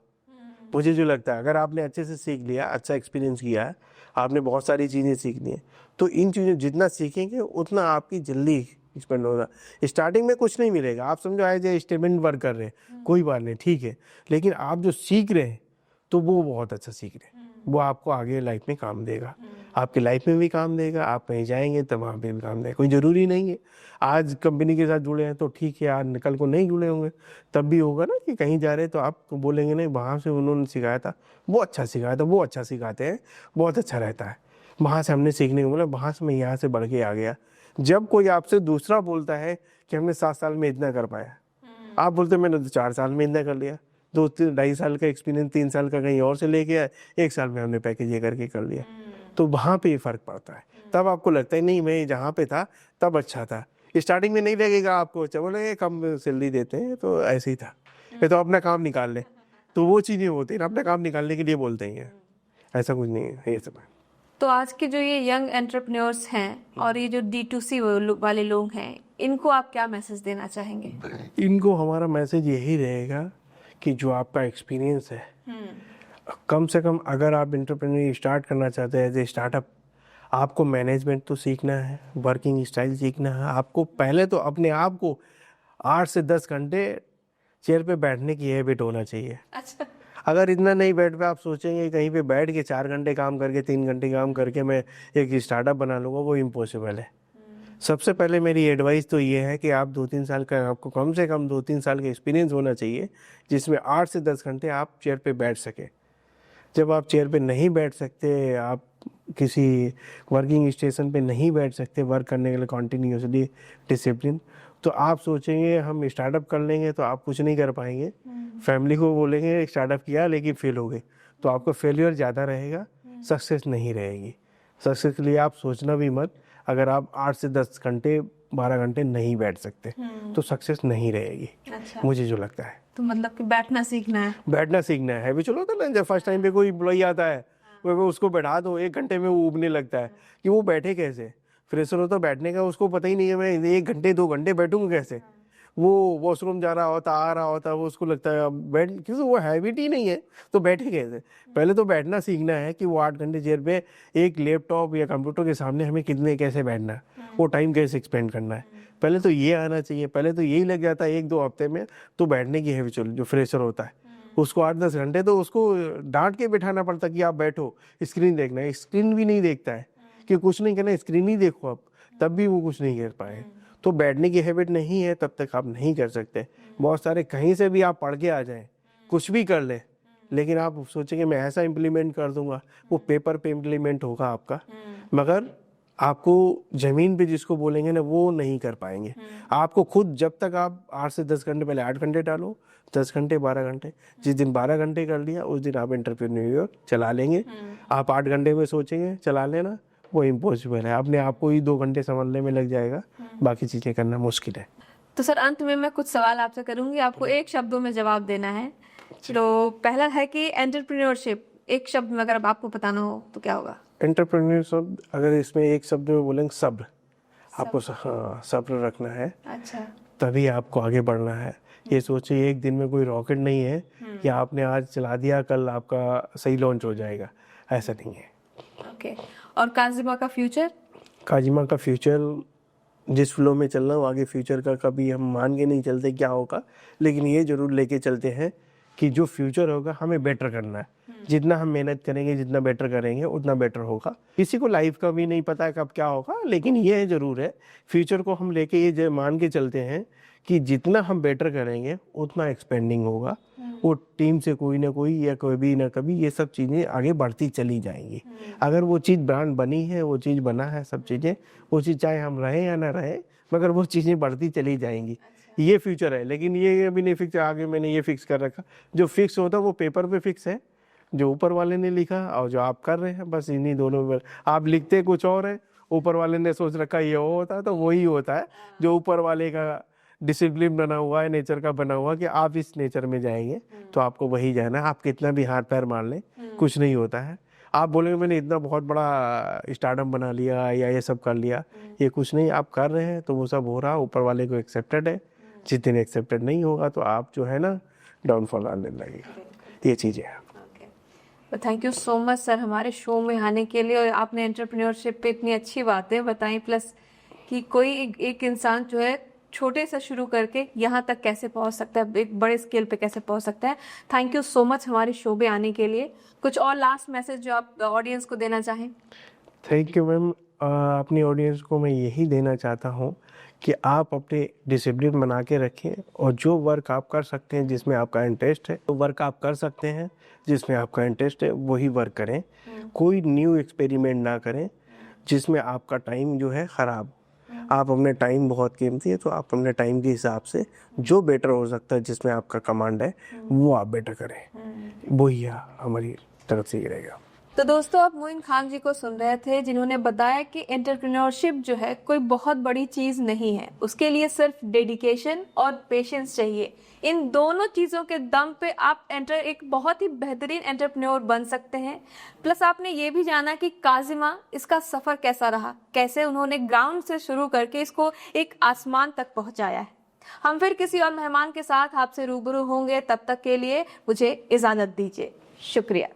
Speaker 2: मुझे जो लगता है अगर आपने अच्छे से सीख लिया, अच्छा एक्सपीरियंस किया है, आपने बहुत सारी चीज़ें सीखनी है, तो इन चीज़ें जितना सीखेंगे उतना आपकी जल्दी एक्सपेंड होगा। स्टार्टिंग में कुछ नहीं मिलेगा, आप समझो एज ए स्टेटमेंट वर्क कर रहे हैं, कोई बात नहीं, ठीक है, लेकिन आप जो सीख रहे हैं तो वो बहुत अच्छा सीख रहे हैं, वो आपको आगे लाइफ में काम देगा। आपकी लाइफ में भी काम देगा, आप कहीं जाएंगे तब वहाँ पे भी काम देगा। कोई ज़रूरी नहीं है आज कंपनी के साथ जुड़े हैं तो ठीक है, आज कल को नहीं जुड़े होंगे तब भी होगा ना, कि कहीं जा रहे हैं तो आप बोलेंगे नहीं वहाँ से उन्होंने सिखाया था, वो अच्छा सिखाया था, वो अच्छा सिखाते हैं, बहुत अच्छा रहता है, वहाँ से हमने सीखने को मिला, वहाँ से मैं यहाँ से बढ़ के आ गया। जब कोई आपसे दूसरा बोलता है कि हमने 7 साल में इतना कर पाया, आप बोलते मैंने तो 4 साल में इतना कर लिया, 2-2.5 साल का एक्सपीरियंस 3 साल का कहीं और से लेके आए, 1 साल में हमने पैकेज ये करके कर लिया, तो वहाँ पे ये फ़र्क पड़ता है। तब आपको लगता है नहीं मैं जहाँ पे था तब अच्छा था। स्टार्टिंग में नहीं लगेगा आपको, अच्छा बोले कम सैलरी देते हैं तो ऐसे ही था, ये तो अपना काम निकाल ले, तो वो चीज़ें होती है ना, अपना काम निकालने के लिए बोलते ही हैं, ऐसा कुछ नहीं है ये सब है।
Speaker 1: तो आज के जो ये यंग एंटरप्रेन्योर्स हैं और ये जो D2C वाले लोग हैं, इनको आप क्या मैसेज देना चाहेंगे?
Speaker 2: इनको हमारा मैसेज यही रहेगा कि जो आपका एक्सपीरियंस है, कम से कम अगर आप एंटरप्रेन्योर स्टार्ट करना चाहते हैं एज ए स्टार्टअप, आपको मैनेजमेंट तो सीखना है, वर्किंग स्टाइल सीखना है। आपको पहले तो अपने आप को 8 से 10 घंटे चेयर पे बैठने की हैबिट होना चाहिए।
Speaker 1: अच्छा।
Speaker 2: अगर इतना नहीं बैठ पे आप सोचेंगे कहीं पे बैठ के 4 घंटे काम करके 3 घंटे काम करके मैं एक स्टार्टअप बना लूँगा, वो इम्पॉसिबल है। सबसे पहले मेरी एडवाइस तो ये है कि आप 2-3 साल का, आपको कम से कम 2-3 साल का एक्सपीरियंस होना चाहिए, जिसमें 8 से 10 घंटे आप चेयर पे बैठ सकें। जब आप चेयर पे नहीं बैठ सकते, आप किसी वर्किंग स्टेशन पे नहीं बैठ सकते वर्क करने के लिए कॉन्टीन्यूसली डिसिप्लिन, तो आप सोचेंगे हम स्टार्टअप कर लेंगे तो आप कुछ नहीं कर पाएंगे। फैमिली को बोलेंगे स्टार्टअप किया लेकिन फेल हो गए, तो आपका फेलियर ज़्यादा रहेगा, सक्सेस नहीं रहेगी। सक्सेस के लिए आप सोचना भी मत। अगर आप 8 से 10 घंटे 12 घंटे नहीं बैठ सकते तो सक्सेस नहीं रहेगी।
Speaker 1: अच्छा।
Speaker 2: मुझे जो लगता है
Speaker 1: तो मतलब कि बैठना सीखना है।
Speaker 2: बैठना सीखना है। भी चलो तो ना, जब फर्स्ट टाइम पे कोई एम्प्लॉई आता है वो उसको बैठा दो, 1 घंटे में वो उबने लगता है कि वो बैठे कैसे। फ्रेशर हो तो बैठने का उसको पता ही नहीं है, मैं 1 घंटे 2 घंटे बैठूंगा कैसे। वो वॉशरूम जा रहा होता, आ रहा होता, वो उसको लगता है अब बैठ, क्योंकि वो हैबिट ही नहीं है तो बैठे कैसे। पहले तो बैठना सीखना है कि वो 8 घंटे चेयर पे एक लैपटॉप या कंप्यूटर के सामने हमें कितने कैसे बैठना है, वो टाइम कैसे एक्सपेंड करना है, पहले तो ये आना चाहिए। पहले तो यही लग जाता है 1-2 हफ्ते में तो बैठने की हैबिट जो फ्रेशर होता है उसको 8-10 घंटे तो उसको डांट के बिठाना पड़ता कि आप बैठो, स्क्रीन देखना है। स्क्रीन भी नहीं देखता है कि कुछ नहीं करना, स्क्रीन ही देखो आप, तब भी वो कुछ नहीं कर पाए। तो बैठने की हैबिट नहीं है तब तक आप नहीं कर सकते। बहुत सारे कहीं से भी आप पढ़ के आ जाएं, कुछ भी कर ले, लेकिन आप सोचेंगे मैं ऐसा इम्प्लीमेंट कर दूंगा, वो पेपर पे इम्प्लीमेंट होगा आपका, मगर आपको जमीन पे जिसको बोलेंगे ना वो नहीं कर पाएंगे। आपको खुद जब तक आप 8 से 10 घंटे, पहले 8 घंटे डालो, 10 घंटे, 12 घंटे, जिस दिन 12 घंटे कर लिया उस दिन आप एंटरप्रेन्योर चला लेंगे। आप 8 घंटे में सोचेंगे चला लेना, वो इम्पॉसिबल है। अपने आप को ही 2 घंटे संभालने में लग जाएगा, बाकी चीजें करना मुश्किल है।
Speaker 1: तो सर अंत में मैं कुछ सवाल आपसे करूंगी, आपको एक शब्दों में जवाब देना है। तो पहला है कि एंटरप्रेन्योरशिप एक शब्द में अगर आपको बताना हो तो क्या होगा?
Speaker 2: एंटरप्रेन्योरशिप अगर इसमें एक शब्द में बोलेंगे सब्र। आपको सब्र रखना है,
Speaker 1: अच्छा,
Speaker 2: तभी आपको आगे बढ़ना है। ये सोचिए एक दिन में कोई रॉकेट नहीं है कि आपने आज चला दिया कल आपका सही लॉन्च हो जाएगा, ऐसा नहीं है।
Speaker 1: ओके। और काजिमा का फ्यूचर?
Speaker 2: काजिमा का फ्यूचर जिस फ्लो में चल रहा हूँ, आगे फ्यूचर का कभी हम मान के नहीं चलते क्या होगा, लेकिन ये जरूर लेके चलते हैं कि जो फ्यूचर होगा हमें बेटर करना है। जितना हम मेहनत करेंगे, जितना बेटर करेंगे उतना बेटर होगा। किसी को लाइफ का भी नहीं पता है कब क्या होगा, लेकिन ये जरूर है फ्यूचर को हम लेके ये मान के चलते हैं कि जितना हम बेटर करेंगे उतना एक्सपेंडिंग होगा। वो टीम से कोई ना कोई या कभी ना कभी ये सब चीज़ें आगे बढ़ती चली जाएंगी। अगर वो चीज़ ब्रांड बनी है, वो चीज़ बना है, सब चीज़ें, वो चीज़ चाहे हम रहें या ना रहें, मगर वो चीज़ें बढ़ती चली जाएंगी। ये फ्यूचर है, लेकिन ये अभी नहीं फिक्स है। आगे मैंने ये फिक्स कर रखा, जो फिक्स होता है वो पेपर पे फिक्स है, जो ऊपर वाले ने लिखा और जो आप कर रहे हैं, बस इन्हीं दोनों में। आप लिखते कुछ और है, ऊपर वाले ने सोच रखा ये वो होता है, तो वही होता है जो ऊपर वाले का डिसिप्लिन बना हुआ है, नेचर का बना हुआ कि आप इस नेचर में जाएंगे तो आपको वही जाना है। आप कितना भी हाथ पैर मार लें, कुछ नहीं होता है। आप बोलेंगे मैंने इतना बहुत बड़ा स्टार्टअप बना लिया या ये सब कर लिया, ये कुछ नहीं। आप कर रहे हैं तो वो सब हो रहा, ऊपर वाले को एक्सेप्टेड है। जिस दिन एक्सेप्टेड नहीं होगा तो आप जो है ना डाउनफॉल आने लगेगा। ये चीज़ें हैं।
Speaker 1: Thank you so much sir हमारे शो में आने के लिए, और आपने एंटरप्रेन्योरशिप पे इतनी अच्छी बातें बताई, प्लस कि कोई एक इंसान जो है छोटे से शुरू करके यहाँ तक कैसे पहुँच सकता है, एक बड़े स्केल पे कैसे पहुँच सकता है। थैंक यू सो मच हमारे शो में आने के लिए। कुछ और लास्ट मैसेज जो आप ऑडियंस को देना चाहें?
Speaker 2: Thank you ma'am. अपनी ऑडियंस को मैं यही देना चाहता हूँ कि आप अपने डिसिप्लिन बना के रखें, और जो वर्क आप कर सकते हैं, जिसमें आपका इंटरेस्ट है, तो वर्क आप कर सकते हैं, जिसमें आपका इंटरेस्ट है वही वर्क करें। कोई न्यू एक्सपेरिमेंट ना करें जिसमें आपका टाइम जो है ख़राब। आप अपने टाइम बहुत कीमती है, तो आप अपने टाइम के हिसाब से जो बेटर हो सकता है, जिसमें आपका कमांड है, वो आप बेटर करें। वही हमारी तरफ से ही रहेगा।
Speaker 1: तो दोस्तों आप मोइन खान जी को सुन रहे थे, जिन्होंने बताया कि एंटरप्रेन्योरशिप जो है कोई बहुत बड़ी चीज नहीं है, उसके लिए सिर्फ डेडिकेशन और पेशेंस चाहिए। इन दोनों चीजों के दम पे आप एक बहुत ही बेहतरीन एंटरप्रेन्योर बन सकते हैं। प्लस आपने ये भी जाना कि काजिमा इसका सफर कैसा रहा, कैसे उन्होंने ग्राउंड से शुरू करके इसको एक आसमान तक पहुंचाया है। हम फिर किसी और मेहमान के साथ आपसे रूबरू होंगे, तब तक के लिए मुझे इजाजत दीजिए। शुक्रिया।